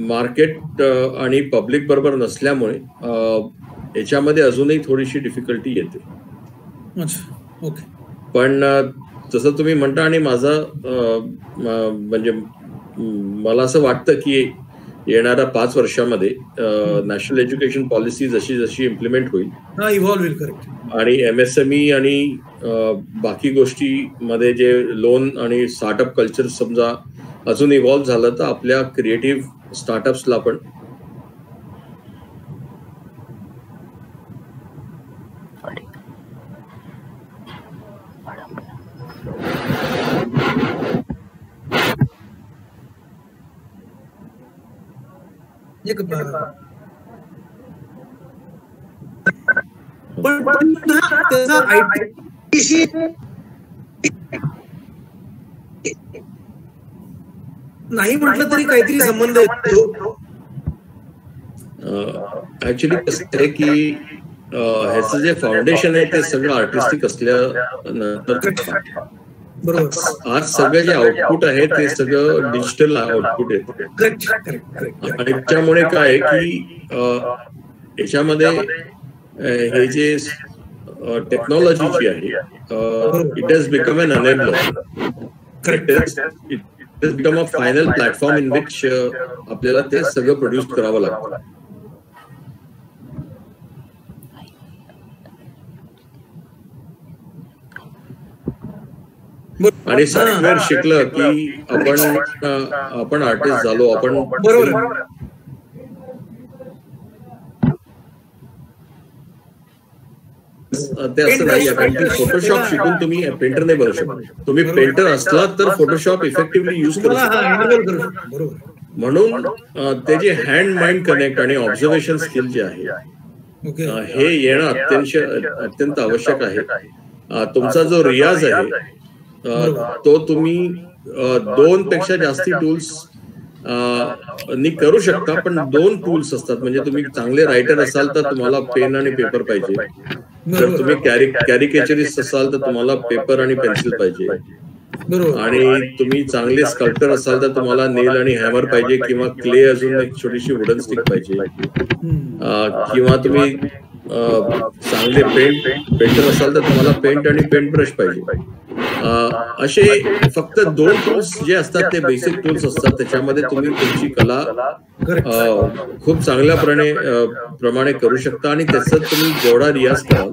मार्केट आणि पब्लिक बरोबर नसल्यामुळे याच्यामध्ये अजूनही थोडीशी डिफिकल्टी येते. पण जसं तुम्ही म्हणता आणि माझं म्हणजे मला असं वाटतं की येणाऱ्या 5 वर्षामध्ये नॅशनल एज्युकेशन पॉलिसी जशी जशी इम्प्लिमेंट होईल आणि MSME आणि बाकी गोष्टीमध्ये जे लोन आणि स्टार्टअप कल्चर समजा अजून इव्हॉल्व्ह झालं तर आपल्या क्रिएटिव्ह स्टार्टअप्सला पण नाही म्हटलं तरी काहीतरी संबंध येतो. ऍक्च्युली कसं आहे की ह्याचं जे फाउंडेशन आहे ते सगळं आर्टिस्टिक असल्यानंतर आज सगळं जे आउटपुट आहे ते सगळं डिजिटल आउटपुट आहे. आणि त्याच्यामुळे काय आहे की याच्यामध्ये हे जे टेक्नॉलॉजी जी आहे it has become an enabler. It has become a final platform in which आपल्याला ते सगळं प्रोड्यूस करावं लागतं. आणि सॉफ्टवेअर शिकलं की आपण आर्टिस्ट झालो. आपण ते असं नाही, कारण की फोटोशॉप शिकून तुम्ही पेंटर नाही बनू शकता. तुम्ही पेंटर असलात तर फोटोशॉप इफेक्टिव्हली युज करू शकता. म्हणून ते जे हँड माइंड कनेक्ट आणि ऑब्झर्वेशन स्किल जे आहे हे येणं अत्यंत आवश्यक आहे. तुमचा जो रियाज आहे तो तुम्ही 2 पेक्षा जास्ती टूल्स करू शकता, पण 2 टूल्स असतात. म्हणजे तुम्ही चांगले रायटर असाल तर तुम्हाला पेन आणि पेपर पाहिजे. जर तुम्ही कॅरिकेचरिस्ट असाल तर तुम्हाला पेपर आणि पेन्सिल पाहिजे. आणि तुम्ही चांगले स्कल्प्टर असाल तर तुम्हाला नेल आणि हॅमर पाहिजे, किंवा क्ले अजून एक छोटीशी वुडन स्टिक पाहिजे, किंवा तुम्ही चांगले पेंटर असाल तर तुम्हाला पेंट आणि पेंट ब्रश पाहिजे. असे फक्त 2 टूल्स जे असतात ते बेसिक टूल्स असतात. त्याच्यामध्ये तुम्ही तुमची कला खूप चांगल्या प्रमाणे करू शकता, आणि त्याचा तुम्ही जेवढा रियाज कराल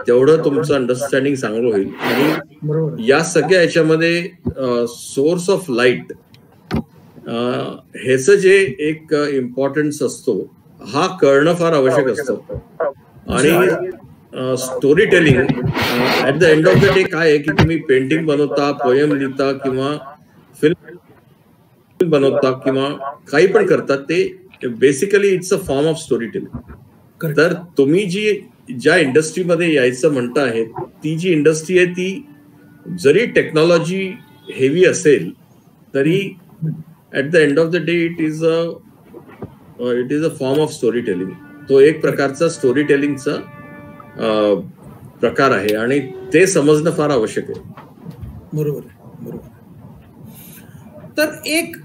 तेवढं तुमचं अंडरस्टँडिंग चांगलं होईल. आणि या सगळ्या याच्यामध्ये सोर्स ऑफ लाईट ह्याचं जे एक इम्पॉर्टन्स असतो हा कळणं फार आवश्यक असतं. आणि story telling at the end of the day काय आहे की तुम्ही पेंटिंग बनवता, पोएम लिहिता, किंवा फिल्म बनवता, किंवा काही पण करतात, ते basically it's a form of story telling. तर तुम्ही ज्या इंडस्ट्रीमध्ये यायचं म्हणता आहे ती जी इंडस्ट्री आहे ती जरी टेक्नॉलॉजी हेवी असेल तरी at the end of the day it is a form of story telling. तो एक प्रकारचा स्टोरी टेलिंगचा प्रकार आहे, आणि ते समजणं फार आवश्यक आहे. बरोबर. तर एक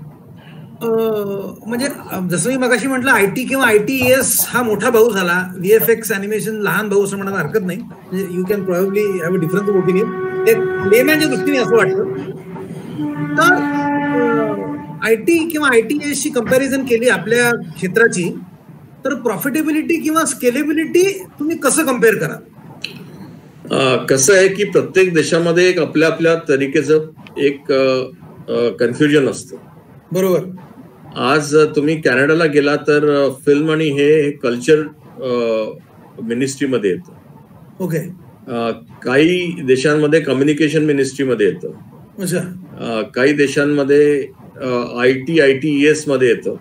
म्हणजे जसं मी मगाशी म्हटलं, IT किंवा ITES हा मोठा भाऊ झाला, VFX ॲनिमेशन लहान भाऊ असं म्हणायला हरकत नाही. म्हणजे you can probably have a difference of opinion. ते लेमॅनच्या दृष्टीने असं वाटतं. तर IT किंवा ITES ची कंपॅरिझन केली आपल्या क्षेत्राची, तर प्रॉफिटेबिलिटी किंवा स्केलेबिलिटी तुम्ही कसं कम्पेअर करा? कसं आहे की प्रत्येक देशामध्ये एक आपल्या तरीकेचं एक कन्फ्युजन असतं. बरोबर. आज तुम्ही कॅनडाला गेला तर फिल्म आणि हे कल्चर मिनिस्ट्रीमध्ये येतं. ओके. काही देशांमध्ये कम्युनिकेशन मिनिस्ट्रीमध्ये येतं. काही देशांमध्ये ITES मध्ये येतं.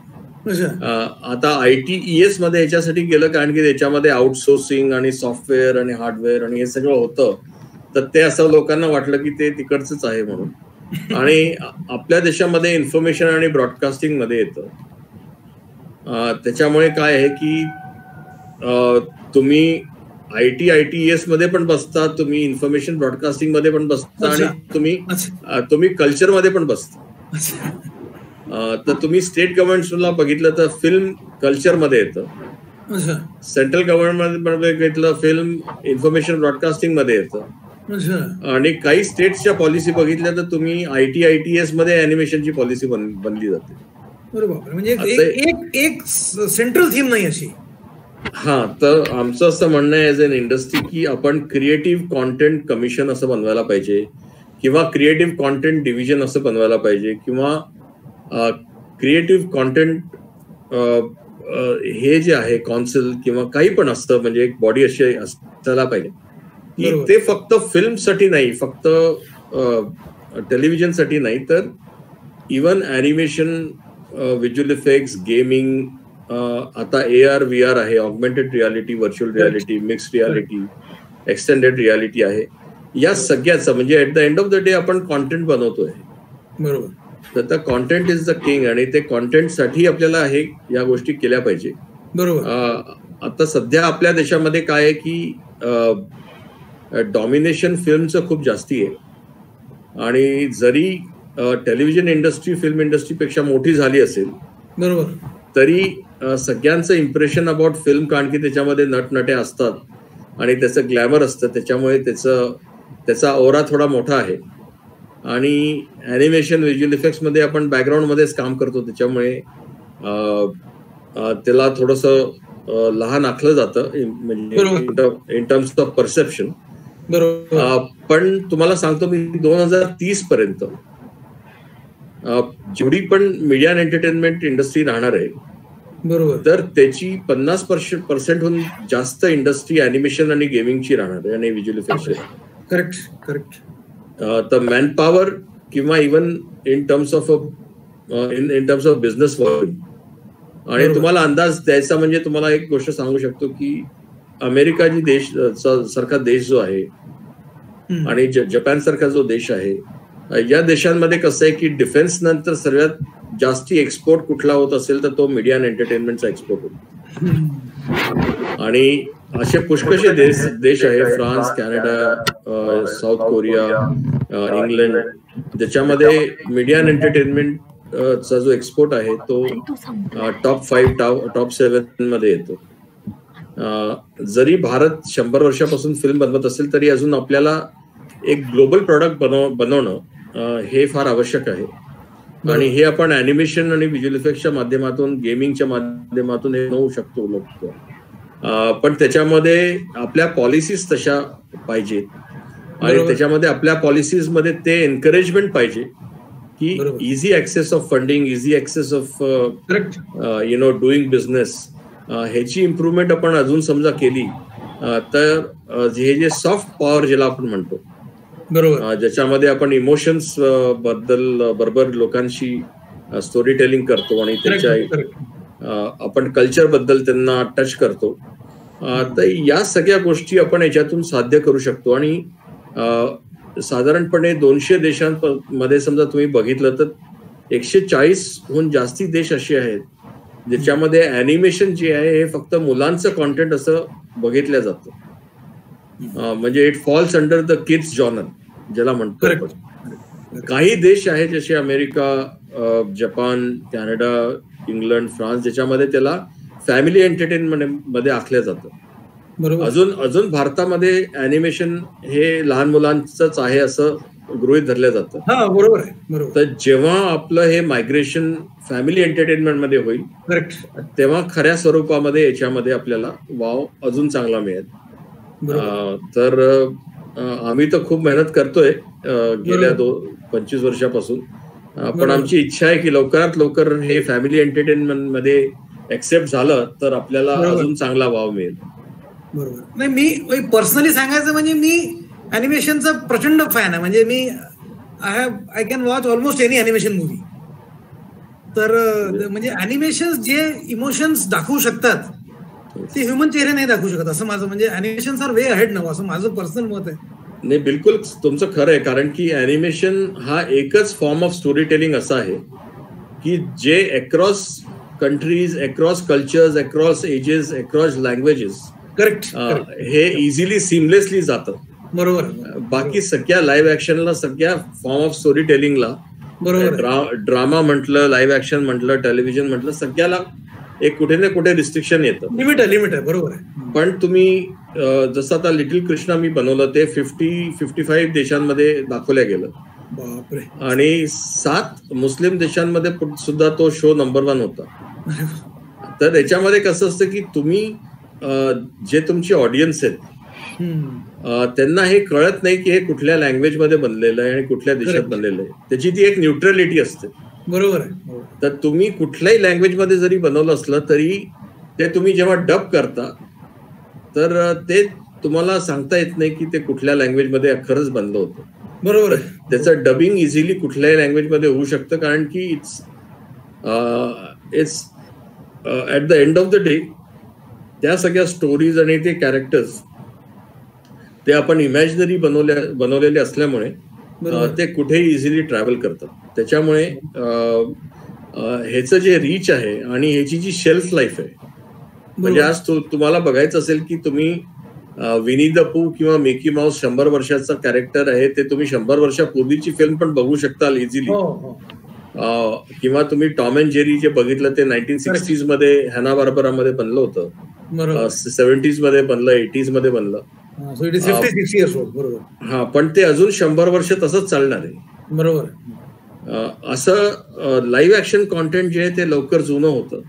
आता ITES मध्ये याच्यासाठी गेलं कारण की त्याच्यामध्ये आउटसोर्सिंग आणि सॉफ्टवेअर आणि हार्डवेअर आणि हे सगळं होतं, तर ते असं लोकांना वाटलं की ते तिकडचंच आहे म्हणून. आणि आपल्या देशामध्ये इन्फॉर्मेशन आणि ब्रॉडकास्टिंग मध्ये येतं. त्याच्यामुळे काय आहे की तुम्ही ITES मध्ये पण बसता, तुम्ही इन्फॉर्मेशन ब्रॉडकास्टिंग मध्ये पण बसता, आणि तुम्ही कल्चर मध्ये पण बसता. तर तुम्ही स्टेट गव्हर्नमेंटला बघितलं तर फिल्म कल्चर मध्ये येतं, सेंट्रल गव्हर्नमेंट मध्ये बघितलं फिल्म इन्फॉर्मेशन ब्रॉडकास्टिंग मध्ये येतं, आणि काही स्टेट्सच्या पॉलिसी बघितल्या तर तुम्ही ITES मध्ये अॅनिमेशनची पॉलिसी बनली जाते. बरोबर. म्हणजे एक सेंट्रल थीम नाही अशी. हा, तर आमचं असं म्हणणं आहे ऍज अन इंडस्ट्री की आपण क्रिएटिव्ह कॉन्टेंट कमिशन असं बनवायला पाहिजे, किंवा क्रिएटिव्ह कॉन्टेंट डिव्हिजन असं बनवायला पाहिजे, किंवा क्रिएटिव्ह कॉन्टेंट हे जे आहे कौन्सिल किंवा काही पण असतं, म्हणजे एक बॉडी अशी असायला पाहिजे की ते फक्त फिल्मसाठी नाही, फक्त टेलिव्हिजनसाठी नाही, तर even animation, visual effects, gaming, आता AR VR आहे, augmented reality, virtual reality, mixed reality, extended reality आहे. या सगळ्याचं म्हणजे at the end of the day आपण कॉन्टेंट बनवतोय. बरोबर. तर कॉन्टेंट इज द किंग, आणि ते कॉन्टेंटसाठी आपल्याला या गोष्टी केल्या पाहिजे. बरोबर. आता सध्या आपल्या देशामध्ये काय आहे की डॉमिनेशन फिल्मचं खूप जास्ती आहे, आणि जरी टेलिव्हिजन इंडस्ट्री फिल्म इंडस्ट्रीपेक्षा मोठी झाली असेल, बरोबर, तरी सगळ्यांचं इम्प्रेशन अबाउट फिल्म, कारण की त्याच्यामध्ये नटनट्या असतात आणि त्याचं ग्लॅमर असतं, त्याच्यामुळे त्याचा ओरा थोडा मोठा आहे. आणि ॲनिमेशन, व्हिज्युअल इफेक्ट्स मध्ये आपण बॅकग्राऊंड मध्येच काम करतो, त्याच्यामुळे त्याला थोडंसं लहान आखलं जातं म्हणजे इन टर्म्स ऑफ परसेप्शन. पण तुम्हाला सांगतो मी 2030 पर्यंत जेवढी पण मीडिया अँड एंटरटेनमेंट इंडस्ट्री राहणार आहे बरोबर. तर त्याची 50% जास्त इंडस्ट्री अॅनिमेशन आणि गेमिंगची राहणार आहे आणि व्हिज्युअल इफेक्टची. Correct correct. तर मॅन पॉवर किंवा even in terms of business volume. आणि तुम्हाला अंदाज द्यायचा म्हणजे तुम्हाला एक गोष्ट सांगू शकतो की अमेरिका जी सारखा देश जो आहे आणि जपान सारखा जो देश आहे, या देशांमध्ये कसं आहे की डिफेन्स नंतर सर्वात जास्ती एक्सपोर्ट कुठला होत असेल तर तो मीडिया अँड एंटरटेनमेंटचा एक्सपोर्ट होतो. आणि असे पुष्कळसे देश आहे, France, Canada, south Korea, England, ज्याच्यामध्ये मीडिया अँड एंटरटेनमेंट चा जो एक्सपोर्ट आहे तो टॉप 5 टॉप 7 मध्ये येतो. जरी भारत 100 वर्षापासून फिल्म बनवत असेल तरी अजून आपल्याला एक ग्लोबल प्रॉडक्ट बनवणं हे फार आवश्यक आहे. आणि हे आपण अॅनिमेशन आणि व्हिज्युअल इफेक्टच्या माध्यमातून, गेमिंगच्या माध्यमातून हे होऊ शकतो लोक. पण त्याच्यामध्ये आपल्या पॉलिसीज तशा पाहिजेत आणि त्याच्यामध्ये आपल्या पॉलिसीज मध्ये ते एनकरेजमेंट पाहिजे की easy access of funding, easy access of doing business, ह्याची इम्प्रूव्हमेंट आपण अजून समजा केली तर हे जे सॉफ्ट पॉवर ज्याला आपण म्हणतो, बरोबर, ज्याच्यामध्ये आपण इमोशन्स बरोबर लोकांशी स्टोरी टेलिंग करतो आणि त्याच्या आपण कल्चर बद्दल त्यांना टच करतो, तर या सगळ्या गोष्टी आपण याच्यातून साध्य करू शकतो. आणि साधारणपणे 200 देशांमध्ये समजा तुम्ही बघितलं तर 140हून जास्ती देश असे आहेत ज्याच्यामध्ये अॅनिमेशन जे आहे हे फक्त मुलांचं कॉन्टेंट असं बघितलं जातं. म्हणजे it falls under the kids genre ज्याला म्हणतो आपण. काही देश आहेत जसे America, Japan, Canada, England, France, ज्याच्यामध्ये त्याला फॅमिली एंटरटेनमेंट मध्ये आखलं जातं. अजून भारतामध्ये अॅनिमेशन हे लहान मुलांचंच आहे असं गृहीत धरलं जातं. बरोबर आहे. तर जेव्हा आपलं हे मायग्रेशन फॅमिली एंटरटेनमेंट मध्ये होईल तेव्हा खऱ्या स्वरूपामध्ये याच्यामध्ये आपल्याला वाव अजून चांगला मिळेल. तर आम्ही तर खूप मेहनत करतोय गेल्या 25 वर्षापासून. पण आमची इच्छा आहे की लवकरात लवकर हे फॅमिली एंटरटेनमेंट मध्ये एक्सेप्ट झालं तर आपल्याला अजून चांगला वाव मिळेल. बरोबर. नाही, मी पर्सनली सांगायचं म्हणजे मी अॅनिमेशनचा प्रचंड फॅन आहे. म्हणजे मी I can watch almost any animation movie. तर म्हणजे अॅनिमेशन जे इमोशन्स दाखवू शकतात ते ह्युमन चेहरे नाही दाखवू शकत असं माझं, म्हणजे अॅनिमेशन आर वे अहेड नाव असं माझं पर्सनल मत आहे. नाही, बिलकुल तुमचं खरं आहे. कारण की अॅनिमेशन हा एकच फॉर्म ऑफ स्टोरी टेलिंग असा आहे की जे across countries, across cultures, across ages, across languages हे इझिली सिमलेसली जातं. बरोबर. बाकी सगळ्या लाईव्ह ऍक्शनला, सगळ्या फॉर्म ऑफ स्टोरी टेलिंगला, ड्रामा म्हटलं, लाईव्ह ऍक्शन म्हटलं, टेलिव्हिजन म्हटलं, सगळ्याला एक कुठे ना कुठे रिस्ट्रिक्शन येतं, लिमिट आहे. बरोबर आहे. पण तुम्ही जसं आता लिटिल कृष्णा मी बनवलं ते 50-55 देशांमध्ये दाखवल्या गेलं. बापरे. आणि 7 मुस्लिम देशांमध्ये सुद्धा तो शो नंबर 1 होता. तर याच्यामध्ये कसं असतं की तुम्ही जे तुमची ऑडियन्स आहेत त्यांना हे कळत नाही की हे कुठल्या लँग्वेज मध्ये बनलेलं आहे आणि कुठल्या देशात बनलेलं आहे. त्याची ती एक न्यूट्रलिटी असते. बरोबर आहे. तर तुम्ही कुठल्याही लँग्वेज मध्ये जरी बनवलं असलं तरी ते तुम्ही जेव्हा डब करता तर ते तुम्हाला सांगता येत नाही की ते कुठल्या लँग्वेज मध्ये खरंच बनलं होतं. बरोबर आहे. त्याचं डबिंग इझिली कुठल्याही लँग्वेज मध्ये होऊ शकतं, कारण की it's at the end of the day त्या सगळ्या स्टोरीज आणि ते कॅरेक्टर्स ते आपण इमॅजिनरी बनवलेले असल्यामुळे ते कुठेही इझिली ट्रॅव्हल करतात. त्याच्यामुळे ह्याचं जे रीच आहे आणि ह्याची जी शेल्फ लाईफ आहे, म्हणजे आज तुम्हाला बघायचं असेल की तुम्ही विनी द पू किंवा मिकी माऊस 100 वर्षाचा कॅरेक्टर आहे ते तुम्ही 100 वर्षापूर्वीची फिल्म पण बघू शकताल इझिली. किंवा तुम्ही टॉम अँड जेरी जे बघितलं ते 1960s मध्ये हॅना बार्बरा मध्ये बनलं होतं, 70s मध्ये बनलं, 80s मध्ये बनलं. हा, पण ते अजून 100 वर्ष तसंच चालणार आहे. बरोबर. असं लाईव्ह ऍक्शन कॉन्टेंट जे आहे ते लवकर जुनं होतं.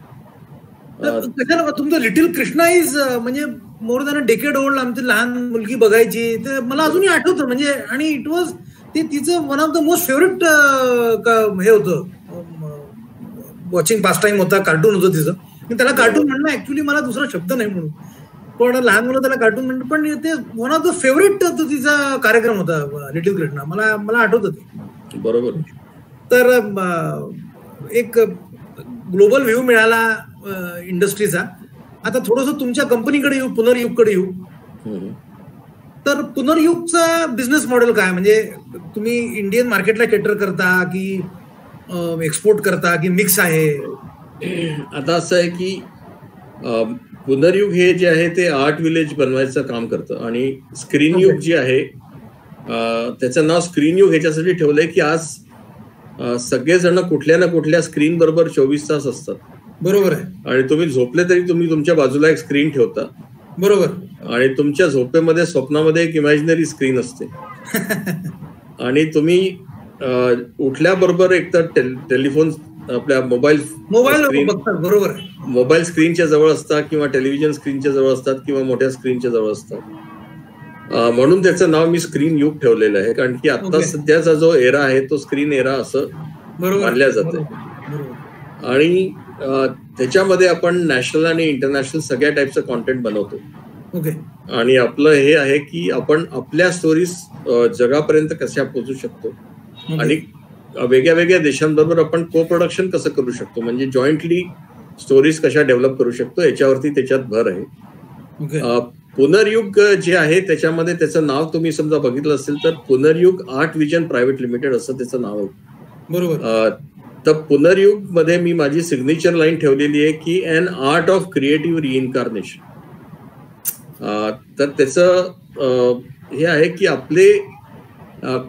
तुमचं लिटिल कृष्णा इज म्हणजे more than a decade old. आमची लहान मुलगी बघायची ते मला अजूनही आठवतं. म्हणजे आणि इट वॉज ते तिचं one of the most favourite हे होतं, वॉचिंग पास टाइम होता, कार्टून होतं तिचं. त्याला कार्टून म्हणणं ऍक्च्युली मला दुसरा शब्द नाही म्हणून, पण लहान मुलं त्याला कार्टून म्हणतात. पण ते वन ऑफ द फेवरेट तिचा कार्यक्रम होता लिटिल कृष्णा, मला आठवतं ते. बरोबर. तर एक ग्लोबल व्ह्यू मिळाला इंडस्ट्रीचा. आता थोडंसं तुमच्या कंपनीकडे येऊ, पुनर्युगकडे येऊ. तर पुनर्युगचा बिझनेस मॉडेल काय, म्हणजे तुम्ही इंडियन मार्केटला केटर करता की एक्सपोर्ट करता की मिक्स आहे? आता असं आहे की पुनर्युग हे जे आहे ते आर्ट विलेज बनवायचं काम करतं, आणि स्क्रीन युग जे आहे त्याचं नाव स्क्रीन युग ह्याच्यासाठी ठेवलंय की आज सगळेजण कुठल्या ना कुठल्या स्क्रीन बरोबर 24 तास असतात. बरोबर आहे. आणि तुम्ही झोपले तरी तुम्ही तुमच्या बाजूला एक स्क्रीन ठेवता. बरोबर. आणि तुमच्या झोपेमध्ये स्वप्नामध्ये एक इमॅजिनरी स्क्रीन असते. आणि तुम्ही उठल्याबरोबर एक तर टेलिफोन आपल्या मोबाईल बरोबर मोबाईल स्क्रीनच्या जवळ असतात किंवा टेलिव्हिजन स्क्रीनच्या जवळ असतात किंवा मोठ्या स्क्रीनच्या जवळ असतात. म्हणून त्याचं नाव मी स्क्रीन युग ठेवलेलं आहे, कारण की आता सध्याचा जो एरा आहे तो स्क्रीन एरा असं मानल्या जाते. आणि त्याच्यामध्ये आपण नॅशनल आणि इंटरनॅशनल सगळ्या टाईपचं कॉन्टेंट बनवतो. आणि आपलं हे आहे की आपण आपल्या स्टोरीज जगापर्यंत कशा पोहोचू शकतो आणि वेगळ्या वेगळ्या देशांबरोबर आपण को प्रोडक्शन कसं करू शकतो, म्हणजे जॉईंटली स्टोरीज कशा डेव्हलप करू शकतो याच्यावरती त्याच्यात भर आहे. पुनर्युग जे आहे त्याच्यामध्ये त्याचं नाव तुम्ही समजा बघितलं असेल तर पुनर्युग आर्ट विजन प्रायव्हेट लिमिटेड असं त्याचं नाव आहे. बरोबर. तर पुनर्युग मध्ये मी माझी सिग्नेचर लाईन ठेवलेली आहे की अन आर्ट ऑफ क्रिएटिव्ह रिइन्कार्नेशन. तर त्याचं हे आहे की आपले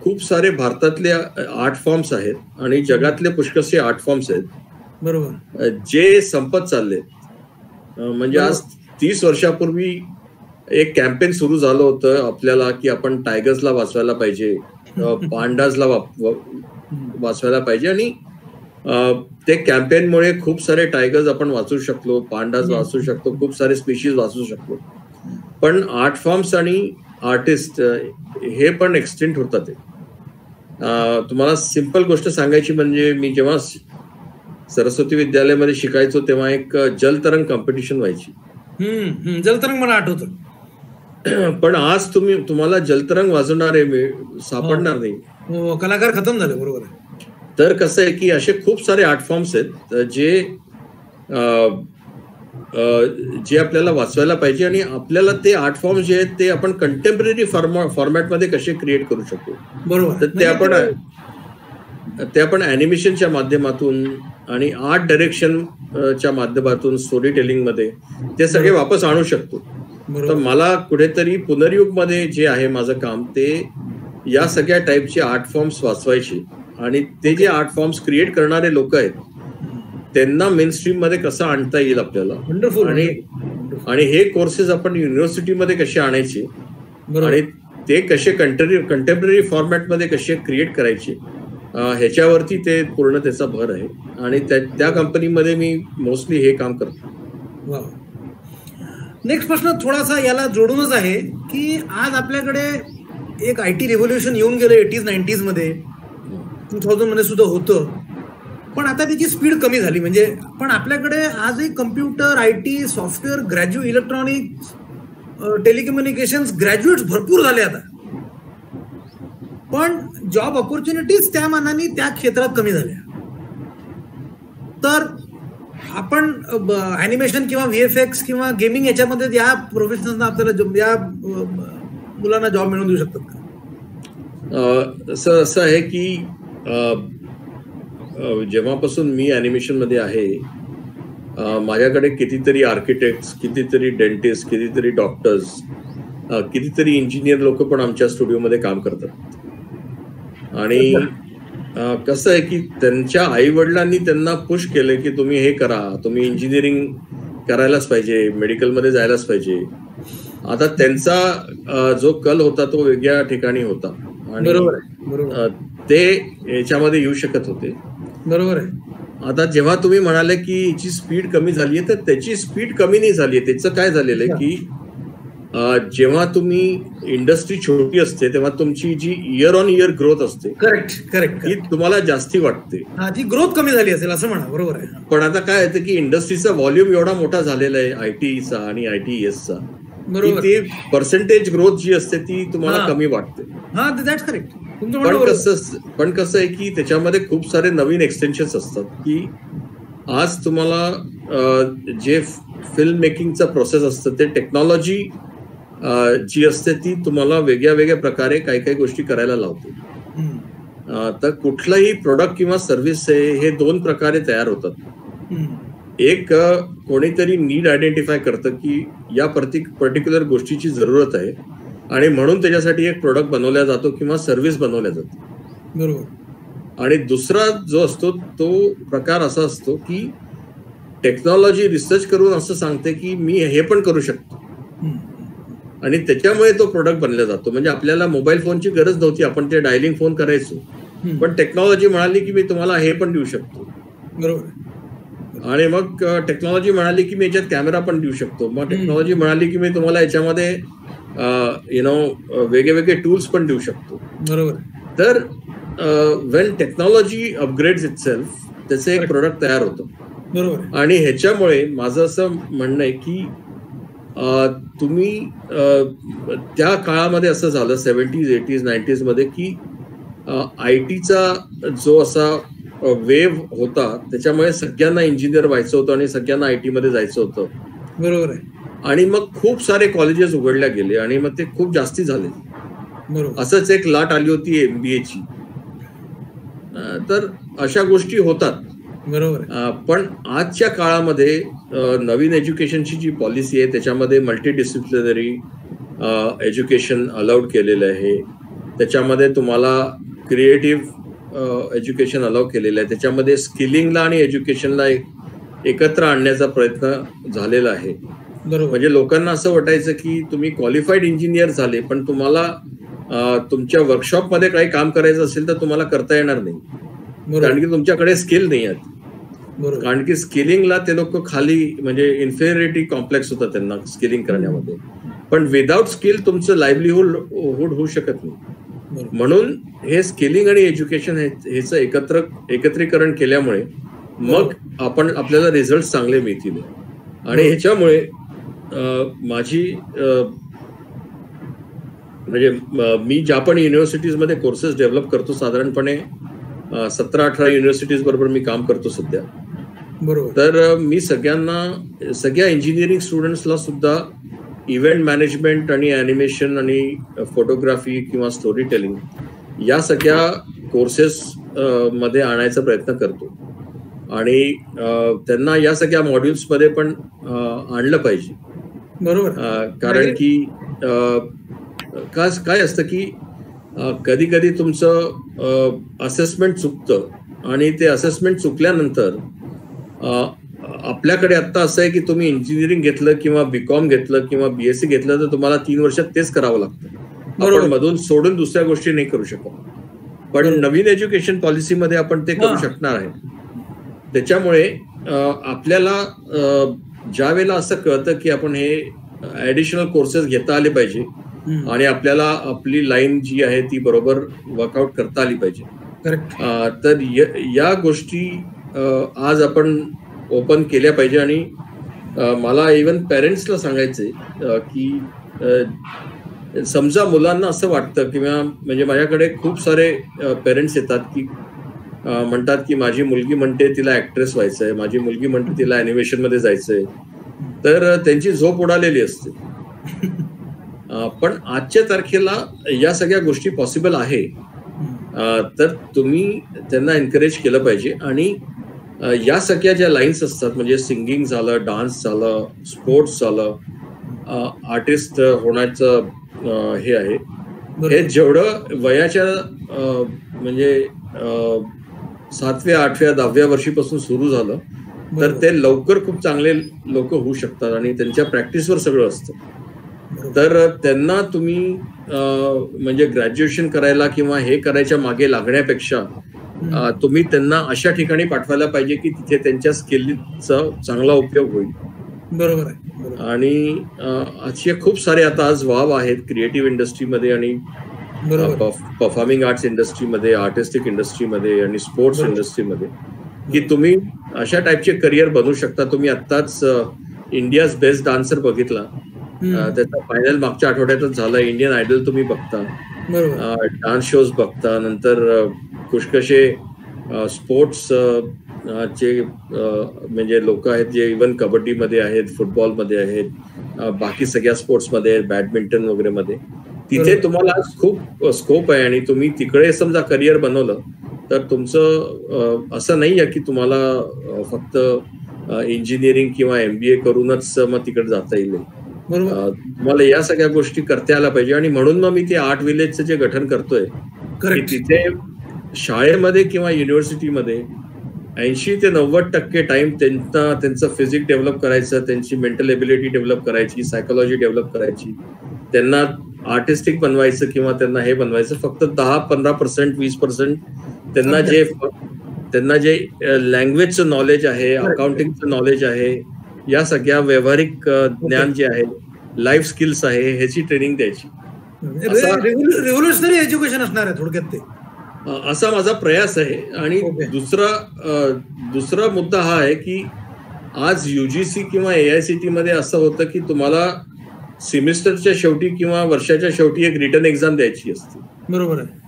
खूप सारे भारतातले आर्ट फॉर्म्स आहेत आणि जगातले पुष्कळसे आर्ट फॉर्म्स आहेत. बरोबर. जे संपत चालले. म्हणजे आज 30 वर्षापूर्वी एक कॅम्पेन सुरू झालं होतं आपल्याला की आपण टायगर्सला वाचवायला पाहिजे, पांडाजला वाचवायला पाहिजे, आणि ते कॅम्पेनमुळे खूप सारे टायगर्स आपण वाचू शकलो, पांडाज वाचू शकतो, खूप सारे स्पीशीज वाचू शकलो. पण आर्ट फॉर्म्स आणि आर्टिस्ट हे पण एक्सटेंड होतात. तुम्हाला सिंपल गोष्ट सांगायची म्हणजे मी जेव्हा सरस्वती विद्यालयामध्ये शिकायचो तेव्हा एक जलतरंग कॉम्पिटिशन व्हायची. जलतरंग मला आठवतं. पण आज तुम्हाला जलतरंग वाजवणारे सापडणार नाही. कलाकार खतम झाले. बरोबर आहे. तर कसं आहे की असे खूप सारे आर्ट फॉर्म्स आहेत जे आपल्याला वाचवायला पाहिजे, आणि आपल्याला ते आर्ट फॉर्म्स जे आहेत ते आपण कंटेम्पररी फॉर्मॅटमध्ये कसे क्रिएट करू शकतो. बरोबर. तर ते आपण ॲनिमेशनच्या माध्यमातून आणि आर्ट डायरेक्शनच्या माध्यमातून स्टोरी टेलिंग मध्ये ते सगळे वापस आणू शकतो. तर मला कुठेतरी पुनर्युगमध्ये जे आहे माझं काम ते या सगळ्या टाईपचे आर्ट फॉर्म्स वाचवायचे, आणि ते जे आर्ट फॉर्म्स क्रिएट करणारे लोक आहेत त्यांना मेन स्ट्रीम मध्ये कसं आणता येईल आपल्याला. आणि हे कोर्सेस आपण युनिव्हर्सिटीमध्ये कसे आणायचे आणि ते कसे कंटेम्पररी फॉर्मॅटमध्ये कसे क्रिएट करायचे ह्याच्यावरती ते पूर्ण त्याचा भर आहे. आणि त्या कंपनीमध्ये मी मोस्टली हे काम करतो. नेक्स्ट प्रश्न थोडासा याला जोडूनच आहे की आज आपल्याकडे एक IT रिव्होल्युशन येऊन गेलं 80s 90s मध्ये, 2000 मध्ये सुद्धा होतं, पण आता त्याची स्पीड कमी झाली. म्हणजे पण आपल्याकडे आजही computer, IT, software graduate, electronics, telecommunications graduates भरपूर झाले आता. पण जॉब ऑपॉर्च्युनिटीज त्या मानाने त्या क्षेत्रात कमी झाल्या. तर आपण ॲनिमेशन किंवा VFX किंवा गेमिंग याच्यामध्ये या प्रोफेशनल्सना आपल्याला या मुलांना जॉब मिळवून देऊ शकतात का? असं आहे की जेव्हापासून मी ॲनिमेशन मध्ये आहे माझ्याकडे कितीतरी आर्किटेक्ट्स, कितीतरी डेंटिस्ट, कितीतरी डॉक्टर्स, कितीतरी इंजिनियर लोक पण आमच्या स्टुडिओमध्ये काम करतात. आणि कसं आहे की त्यांच्या आई वडिलांनी त्यांना पुश केलं की तुम्ही हे करा, तुम्ही इंजिनिअरिंग करायलाच पाहिजे, मेडिकलमध्ये जायलाच पाहिजे. आता त्यांचा जो कल होता तो वेगळ्या ठिकाणी होता आणि ते याच्यामध्ये येऊ शकत होते. बरोबर आहे. आता जेव्हा तुम्ही म्हणाले की याची स्पीड कमी झाली आहे, तर त्याची स्पीड कमी नाही झाली आहे. त्याचं काय झालेलं आहे की जेव्हा तुम्ही इंडस्ट्री छोटी असते तेव्हा तुमची जी इयर ऑन इयर ग्रोथ असते करेक्ट ती तुम्हाला जास्ती वाटते. ती ग्रोथ कमी झाली असेल असं म्हणा. बरोबर आहे. पण आता काय आहे की इंडस्ट्रीचा व्हॉल्यूम एवढा मोठा झालेला आहे आयटीचा आणि ITESचा, ती पर्सेंटेज ग्रोथ जी असते ती तुम्हाला कमी वाटते. पण कसं आहे की त्याच्यामध्ये खूप सारे नवीन एक्सटेन्शन्स असतात की आज तुम्हाला जे फिल्म मेकिंगचं प्रोसेस असतं ते टेक्नॉलॉजी जी असते ती तुम्हाला वेगळ्या वेगळ्या प्रकारे काही काही गोष्टी करायला लावते. तर कुठलाही प्रोडक्ट किंवा सर्व्हिस हे 2 प्रकारे तयार होतात. एक कोणीतरी नीड आयडेंटिफाय करतं की या पर्टिक्युलर गोष्टीची जरूरत आहे आणि म्हणून त्याच्यासाठी एक प्रोडक्ट बनवला जातो किंवा सर्व्हिस बनवल्या जाते. बरोबर. आणि दुसरा जो असतो तो प्रकार असा असतो की टेक्नॉलॉजी रिसर्च करून असं सांगते की मी हे पण करू शकतो आणि त्याच्यामुळे तो प्रोडक्ट बनला जातो. म्हणजे आपल्याला मोबाईल फोनची गरज नव्हती, आपण ते डायलिंग फोन करायचो, पण टेक्नॉलॉजी म्हणाली की मी तुम्हाला हे पण देऊ शकतो. बरोबर. आणि मग टेक्नॉलॉजी म्हणाली की मी याच्यात कॅमेरा पण देऊ शकतो. मग टेक्नॉलॉजी म्हणाली की मी तुम्हाला याच्यामध्ये वेगळे वेगळे टूल्स पण देऊ शकतो. बरोबर. तर वेन टेक्नॉलॉजी अपग्रेड्स इटसेल्फ त्याचे एक प्रोडक्ट तयार होतं. बरोबर. आणि ह्याच्यामुळे माझं असं म्हणणं आहे की तुम्ही त्या काळामध्ये असं झालं 70s, 80s, 90s मध्ये की ITचा जो असा वेव्ह होता त्याच्यामुळे सगळ्यांना इंजिनियर व्हायचं होतं आणि सगळ्यांना IT मध्ये जायचं होतं. बरोबर आहे. आणि मग खूप सारे कॉलेजेस उघडल्या गेले आणि मग ते खूप जास्ती झाले. बरोबर. असंच एक लाट आली होती MBAची. तर अशा गोष्टी होतात. बरोबर. पण आजच्या काळामध्ये नवीन एज्युकेशनची जी पॉलिसी आहे त्याच्यामध्ये मल्टीडिसिप्लिनरी एज्युकेशन अलाउड केलेलं आहे. त्याच्यामध्ये तुम्हाला क्रिएटिव्ह एज्युकेशन अलाउ केलेलं आहे. त्याच्यामध्ये स्किलिंगला आणि एज्युकेशनला एकत्र आणण्याचा प्रयत्न झालेला आहे. बरोबर. म्हणजे लोकांना असं वाटायचं की तुम्ही क्वालिफाईड इंजिनियर झाले पण तुम्हाला तुमच्या वर्कशॉपमध्ये काही काम करायचं असेल तर तुम्हाला करता येणार नाही, कारण की तुमच्याकडे स्किल नाही आहेत. कारण की स्किलिंगला ते लोक खाली म्हणजे इन्फेरिटी कॉम्प्लेक्स होतं त्यांना स्किलिंग करण्यामध्ये. पण विदाउट स्किल तुमचं लाईव्हलीहूड होऊ शकत नाही. म्हणून हे स्किलिंग आणि एज्युकेशन ह्याचं एकत्रीकरण केल्यामुळे मग आपल्याला रिझल्ट चांगले मिळतील. आणि ह्याच्यामुळे माझी म्हणजे मी ज्या पण युनिव्हर्सिटीजमध्ये कोर्सेस डेव्हलप करतो साधारणपणे 17-18 युनिव्हर्सिटीज बरोबर मी काम करतो सध्या. बरोबर. तर मी सगळ्या इंजिनिअरिंग स्टुडंट्सला सुद्धा इव्हेंट मॅनेजमेंट आणि ॲनिमेशन आणि फोटोग्राफी किंवा स्टोरी टेलिंग या सगळ्या कोर्सेस मध्ये आणायचा प्रयत्न करतो आणि त्यांना या सगळ्या मॉड्यूल्समध्ये पण आणलं पाहिजे. बरोबर. कारण की काय असतं की कधी कधी तुमचं असेसमेंट चुकतं आणि ते असेसमेंट चुकल्यानंतर आपल्याकडे आता असं आहे की तुम्ही इंजिनिअरिंग घेतलं किंवा BCom घेतलं किंवा BSc घेतलं तर तुम्हाला 3 वर्षात तेच करावं लागतं. आपण मधून सोडून दुसऱ्या गोष्टी नाही करू शकत. पण नवीन एज्युकेशन पॉलिसीमध्ये आपण ते करू शकणार आहे. त्याच्यामुळे आपल्याला ज्या वेळेला असं कळतं की आपण हे ऍडिशनल कोर्सेस घेता आले पाहिजे आणि आपल्याला आपली लाईन जी आहे ती बरोबर वर्कआउट करता आली पाहिजे. तर या गोष्टी आज आपण ओपन केल्या पाहिजे. आणि मला इव्हन पेरेंट्सला सांगायचंय की समजा मुलांना असं वाटतं किंवा म्हणजे माझ्याकडे खूप सारे पेरेंट्स येतात की म्हणतात की माझी मुलगी म्हणते तिला ऍक्ट्रेस व्हायचंय, माझी मुलगी म्हणते तिला ॲनिमेशन मध्ये जायचंय. तर त्यांची झोप उडालेली असते. पण आजच्या तारखेला या सगळ्या गोष्टी पॉसिबल आहे. तर तुम्ही त्यांना एनकरेज केलं पाहिजे. आणि या सगळ्या ज्या लाईन्स असतात म्हणजे सिंगिंग झालं, डान्स झालं, स्पोर्ट्स झालं, आर्टिस्ट होण्याचं हे आहे, हे जेवढं वयाच्या म्हणजे 7व्या, 8व्या, 10व्या वर्षीपासून सुरू झालं तर ते लवकर खूप चांगले लोक होऊ शकतात आणि त्यांच्या प्रॅक्टिसवर सगळं असतं. तर त्यांना तुम्ही म्हणजे ग्रॅज्युएशन करायला किंवा हे करायच्या मागे लागण्यापेक्षा तुम्ही त्यांना अशा ठिकाणी पाठवायला पाहिजे की तिथे त्यांच्या स्किलचा चांगला उपयोग होईल. बरोबर आहे. आणि असे खूप सारे आता आज वाव आहेत क्रिएटिव्ह इंडस्ट्रीमध्ये आणि परफॉर्मिंग आर्ट्स इंडस्ट्रीमध्ये, आर्टिस्टिक इंडस्ट्रीमध्ये आणि स्पोर्ट्स इंडस्ट्रीमध्ये, की तुम्ही अशा टाईपचे करिअर बनवू शकता. तुम्ही आत्ताच इंडियाज बेस्ट डान्सर बघितला, त्याचा फायनल मागच्या आठवड्यातच झाला. इंडियन आयडल तुम्ही बघता, डान्स शोज बघता, नंतर पुष्कशे स्पोर्ट्स चे म्हणजे लोक आहेत जे इव्हन कबड्डीमध्ये आहेत, फुटबॉलमध्ये आहेत, बाकी सगळ्या स्पोर्ट्समध्ये आहेत, बॅडमिंटन वगैरे मध्ये. तिथे तुम्हाला खूप स्कोप आहे आणि तुम्ही तिकडे समजा करिअर बनवलं तर तुमचं असं नाही आहे की तुम्हाला फक्त इंजिनिअरिंग किंवा MBA करूनच मग तिकडे जाता येईल. तुम्हाला या सगळ्या गोष्टी करता आल्या पाहिजे. आणि म्हणून मग मी ते आर्ट विलेजचं जे गठन करतोय की तिथे शाळेमध्ये किंवा युनिव्हर्सिटीमध्ये 80 ते 90% टाइम त्यांचं फिजिक्स डेव्हलप करायचं, त्यांची मेंटल एबिलिटी डेव्हलप करायची, सायकोलॉजी डेव्हलप करायची, त्यांना आर्टिस्टिक बनवायचं किंवा त्यांना हे बनवायचं. फक्त 10-15%, 20% त्यांना जे लँग्वेजचं नॉलेज आहे, अकाउंटिंगचं नॉलेज आहे, या सगळ्या व्यावहारिक ज्ञान जे आहे, लाईफ स्किल्स आहे, ह्याची ट्रेनिंग द्यायची. रिव्होल्युशनरी एज्युकेशन असणार आहे थोडक्यात ते, असा माझा प्रयास आहे. आणि दुसरा मुद्दा हा आहे की आज UGC किंवा AICT मध्ये असं होतं की तुम्हाला सेमिस्टरच्या शेवटी किंवा वर्षाच्या शेवटी एक रिटन एक्झाम द्यायची असते. बरोबर आहे.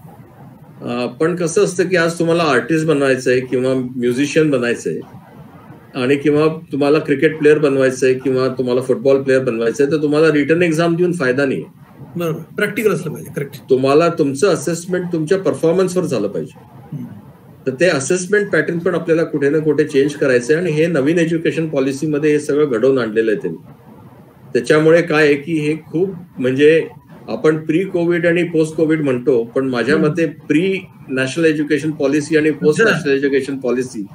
पण कसं असतं की आज तुम्हाला आर्टिस्ट बनवायचं आहे किंवा म्युझिशियन बनायचं आहे आणि किंवा तुम्हाला क्रिकेट प्लेअर बनवायचं आहे किंवा तुम्हाला फुटबॉल प्लेअर बनवायचं आहे, तर तुम्हाला रिटन एक्झाम देऊन फायदा नाही. बरोबर, प्रॅक्टिकल असलं पाहिजे. करेक्ट. तुम्हाला तुमचं असेसमेंट तुमच्या परफॉर्मन्सवर झालं पाहिजे. तर ते असेसमेंट पॅटर्न पण आपल्याला कुठे ना कुठे चेंज करायचं आहे आणि हे नवीन एज्युकेशन पॉलिसीमध्ये हे सगळं घडवून आणलेलं आहे त्यांनी. त्याच्यामुळे काय आहे की हे खूप म्हणजे आपण प्री कोविड आणि पोस्ट कोविड म्हणतो, पण माझ्या मते प्री नॅशनल एज्युकेशन पॉलिसी आणि पोस्ट नॅशनल एज्युकेशन पॉलिसी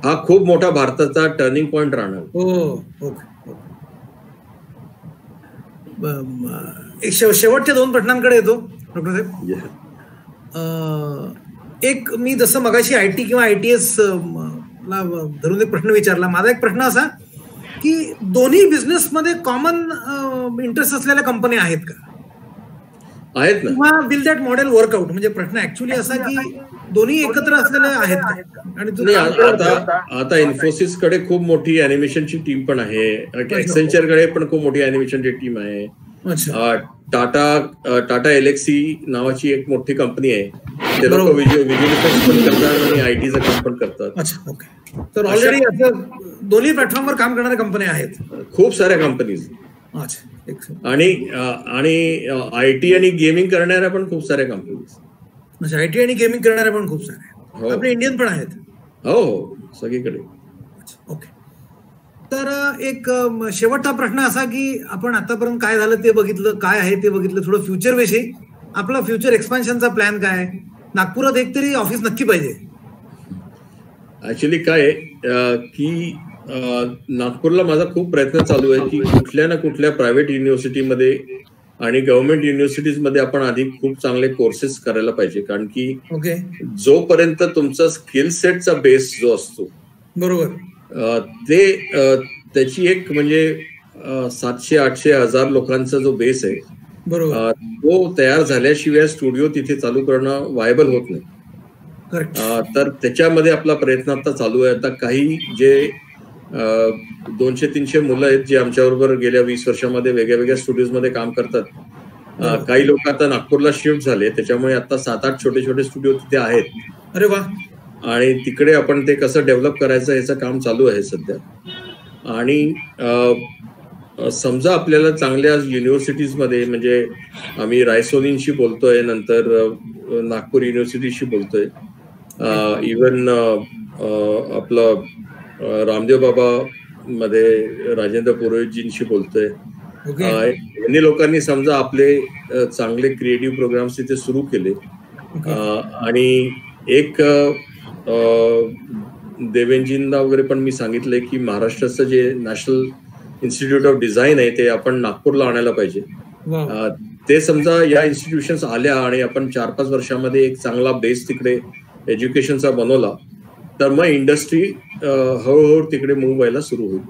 हा खूप मोठा भारताचा टर्निंग पॉइंट राहणार. शेवटच्या 2 प्रश्नांकडे येतो डॉक्टर साहेब. एक मी जसं मगाशी IT किंवा ITS ला धरून एक प्रश्न विचारला, माझा एक प्रश्न असा की दोन्ही बिझनेस मध्ये कॉमन इंटरेस्ट असलेल्या कंपन्या आहेत का? आहेत ना. किंवा विल दॅट मॉडेल वर्कआउट? म्हणजे प्रश्न ऍक्च्युअली असा की दोन्ही एकत्र असलेले आहेत का? आणि आता इन्फोसिस कडे खूप मोठी अॅनिमेशनची टीम पण आहे, एक्सेंचर कडे पण खूप मोठी अॅनिमेशनची टीम आहे. टाटा LXC नावाची एक मोठी कंपनी आहे, ते लोक व्हिज्युअल इफेक्ट्स पण करतात आणि ITचं काम पण करतात. तर ऑलरेडी दोन्ही प्लॅटफॉर्मवर काम करणाऱ्या कंपन्या आहेत, खूप साऱ्या कंपनीज. आणि IT आणि गेमिंग करणाऱ्या पण खूप साऱ्या कंपनीज. IT आणि गेमिंग करणाऱ्या पण खूप साऱ्या आपले इंडियन पण आहेत. हो, सगळीकडे. ओके. तर एक शेवटचा प्रश्न असा की आपण आतापर्यंत काय झालं ते बघितलं, काय आहे ते बघितलं, थोडं फ्युचर विषयी आपला फ्युचर एक्सपान्शनचा प्लॅन काय आहे? नागपुरात एक तरी ऑफिस नक्की पाहिजे. ऍक्च्युली काय की नागपूरला माझा खूप प्रयत्न चालू आहे की कुठल्या ना कुठल्या प्रायव्हेट युनिव्हर्सिटीमध्ये आणि गव्हर्नमेंट युनिव्हर्सिटीजमध्ये आपण आधी खूप चांगले कोर्सेस करायला पाहिजे. कारण की जोपर्यंत तुमचा स्किल सेटचा बेस जो असतो, बरोबर, त्याची एक म्हणजे 700, 800, 1000 लोकांचा जो बेस आहे, बरोबर, तो तयार झाल्याशिवाय स्टुडिओ तिथे चालू करणं व्हायबल होत नाही. तर त्याच्यामध्ये आपला प्रयत्न आता चालू आहे. आता काही जे 200-300 मुलं आहेत जे आमच्याबरोबर गेल्या 20 वर्षामध्ये वेगळ्या वेगळ्या स्टुडिओजमध्ये काम करतात. काही लोक आता नागपूरला शिफ्ट झाले, त्याच्यामुळे आता 7-8 छोटे छोटे स्टुडिओ तिथे आहेत. अरे वा. आणि तिकडे आपण ते कसं डेव्हलप करायचं ह्याचं काम चालू आहे सध्या. आणि समजा आपल्याला चांगल्या युनिव्हर्सिटीजमध्ये, म्हणजे आम्ही रायसोनीशी बोलतोय, नंतर नागपूर युनिव्हर्सिटीशी बोलतोय, इवन आपलं रामदेव बाबा मध्ये राजेंद्र पुरोहितजींशी बोलतोय. यांनी लोकांनी समजा आपले चांगले क्रिएटिव्ह प्रोग्राम्स तिथे सुरू केले. आणि एक देवेंजींना वगैरे पण मी सांगितलंय की महाराष्ट्राचं जे नॅशनल इन्स्टिट्यूट ऑफ डिझाईन आहे ते आपण नागपूरला आणायला पाहिजे. ते समजा या इन्स्टिट्यूशन्स आल्या आणि आपण 4-5 वर्षामध्ये एक चांगला बेस तिकडे एज्युकेशनचा बनवला, तर मग इंडस्ट्री हळूहळू तिकडे मूव्ह व्हायला सुरू होईल.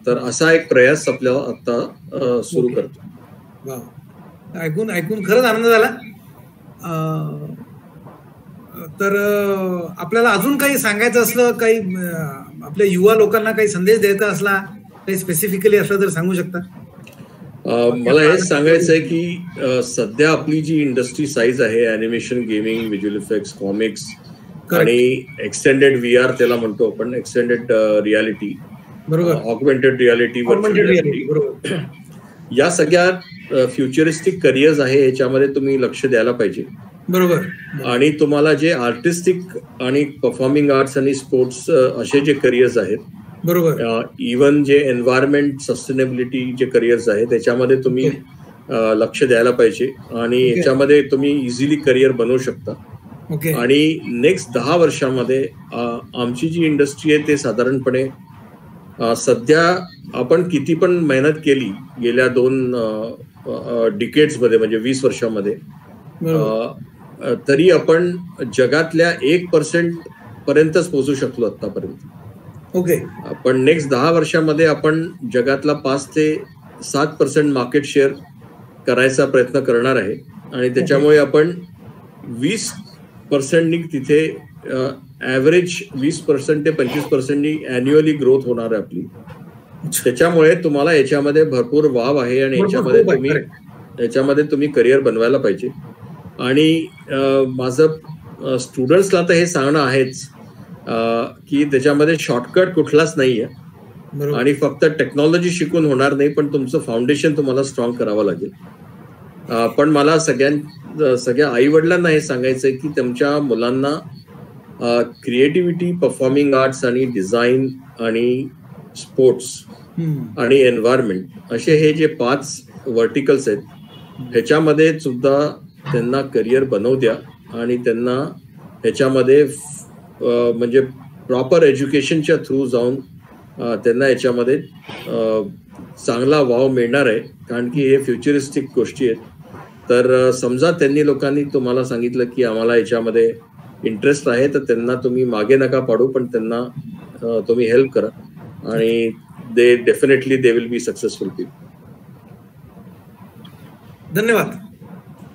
तर असा एक प्रयास आपल्याला आता सुरू करतो. ऐकून खरंच आनंद झाला. तर आपल्याला अजून काही सांगायचं असलं, काही आपल्या युवा लोकांना काही संदेश द्यायचा असला, काही स्पेसिफिकली असलं तर सांगू शकता. मला हेच सांगायचं आहे की सध्या आपली जी इंडस्ट्री साईज आहे, animation, gaming, visual effects, comics आणि एक्सटेंडेड VR त्याला म्हणतो आपण, extended reality, augmented reality, virtual reality, या सगळ्या फ्युचरिस्टिक करिअर्स आहे, याच्यामध्ये तुम्ही लक्ष द्यायला पाहिजे. बरोबर. आणि तुम्हाला जे आर्टिस्टिक आणि परफॉर्मिंग आर्ट्स आणि स्पोर्ट्स असे जे करिअर्स आहेत, बरोबर, इव्हन जे एन्व्हायरमेंट सस्टेनेबिलिटी जे करिअर्स आहेत त्याच्यामध्ये तुम्ही लक्ष द्यायला पाहिजे आणि याच्यामध्ये तुम्ही इझिली करिअर बनवू शकता. आणि नेक्स्ट 10 वर्षामध्ये आमची जी इंडस्ट्री आहे ते साधारणपणे सध्या आपण किती पण मेहनत केली गेल्या 2 डिकेड्समध्ये, म्हणजे 20 वर्षामध्ये, तरी आपण जगातल्या 1% पर्यंतच पोहोचू शकलो आतापर्यंत. पण नेक्स्ट 10 वर्षामध्ये आपण जगातला 5 ते 7% मार्केट शेअर करायचा प्रयत्न करणार आहे आणि त्याच्यामुळे आपण 20% तिथे ॲव्हरेज 20% ते 25% अॅन्युअली ग्रोथ होणार आहे आपली. त्याच्यामुळे तुम्हाला याच्यामध्ये भरपूर वाव आहे आणि याच्यामध्ये तुम्ही करिअर बनवायला पाहिजे. आणि माझं स्टुडंट्सला तर हे सांगणं आहेच की त्याच्यामध्ये शॉर्टकट कुठलाच नाही आहे आणि फक्त टेक्नॉलॉजी शिकून होणार नाही, पण तुमचं फाउंडेशन तुम्हाला स्ट्रॉंग करावं लागेल. पण मला सगळ्या आई वडिलांना हे सांगायचंय की तुमच्या मुलांना क्रिएटिव्हिटी, परफॉर्मिंग आर्ट्स आणि डिझाईन आणि स्पोर्ट्स आणि एन्व्हायरमेंट असे हे जे 5 व्हर्टिकल्स आहेत, ह्याच्यामध्ये सुद्धा त्यांना करिअर बनवू द्या आणि त्यांना ह्याच्यामध्ये म्हणजे प्रॉपर एज्युकेशनच्या थ्रू जाऊन त्यांना याच्यामध्ये चांगला वाव मिळणार आहे, कारण की हे फ्युचरिस्टिक गोष्टी आहेत. तर समजा लोकांनी तुम्हाला सांगितलं की आम्हाला याच्यामध्ये इंटरेस्ट आहे, तर त्यांना तुम्ही मागे नका पाडू, पण त्यांना तुम्ही हेल्प करा आणि they will be successful people. धन्यवाद.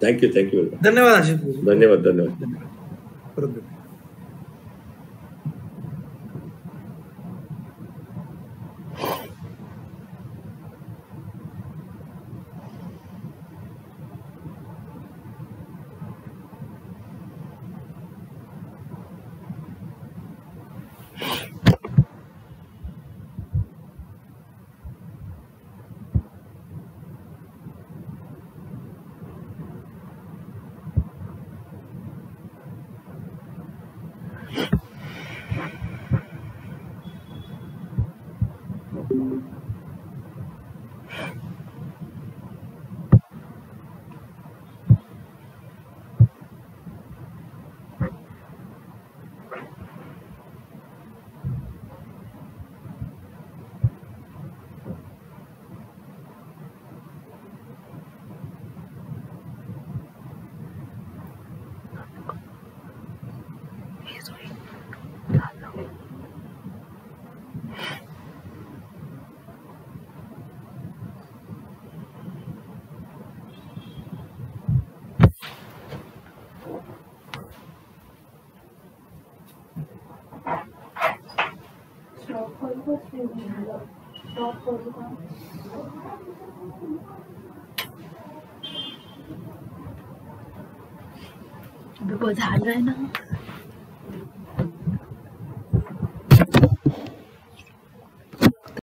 थँक्यू. धन्यवाद. झालंय ना.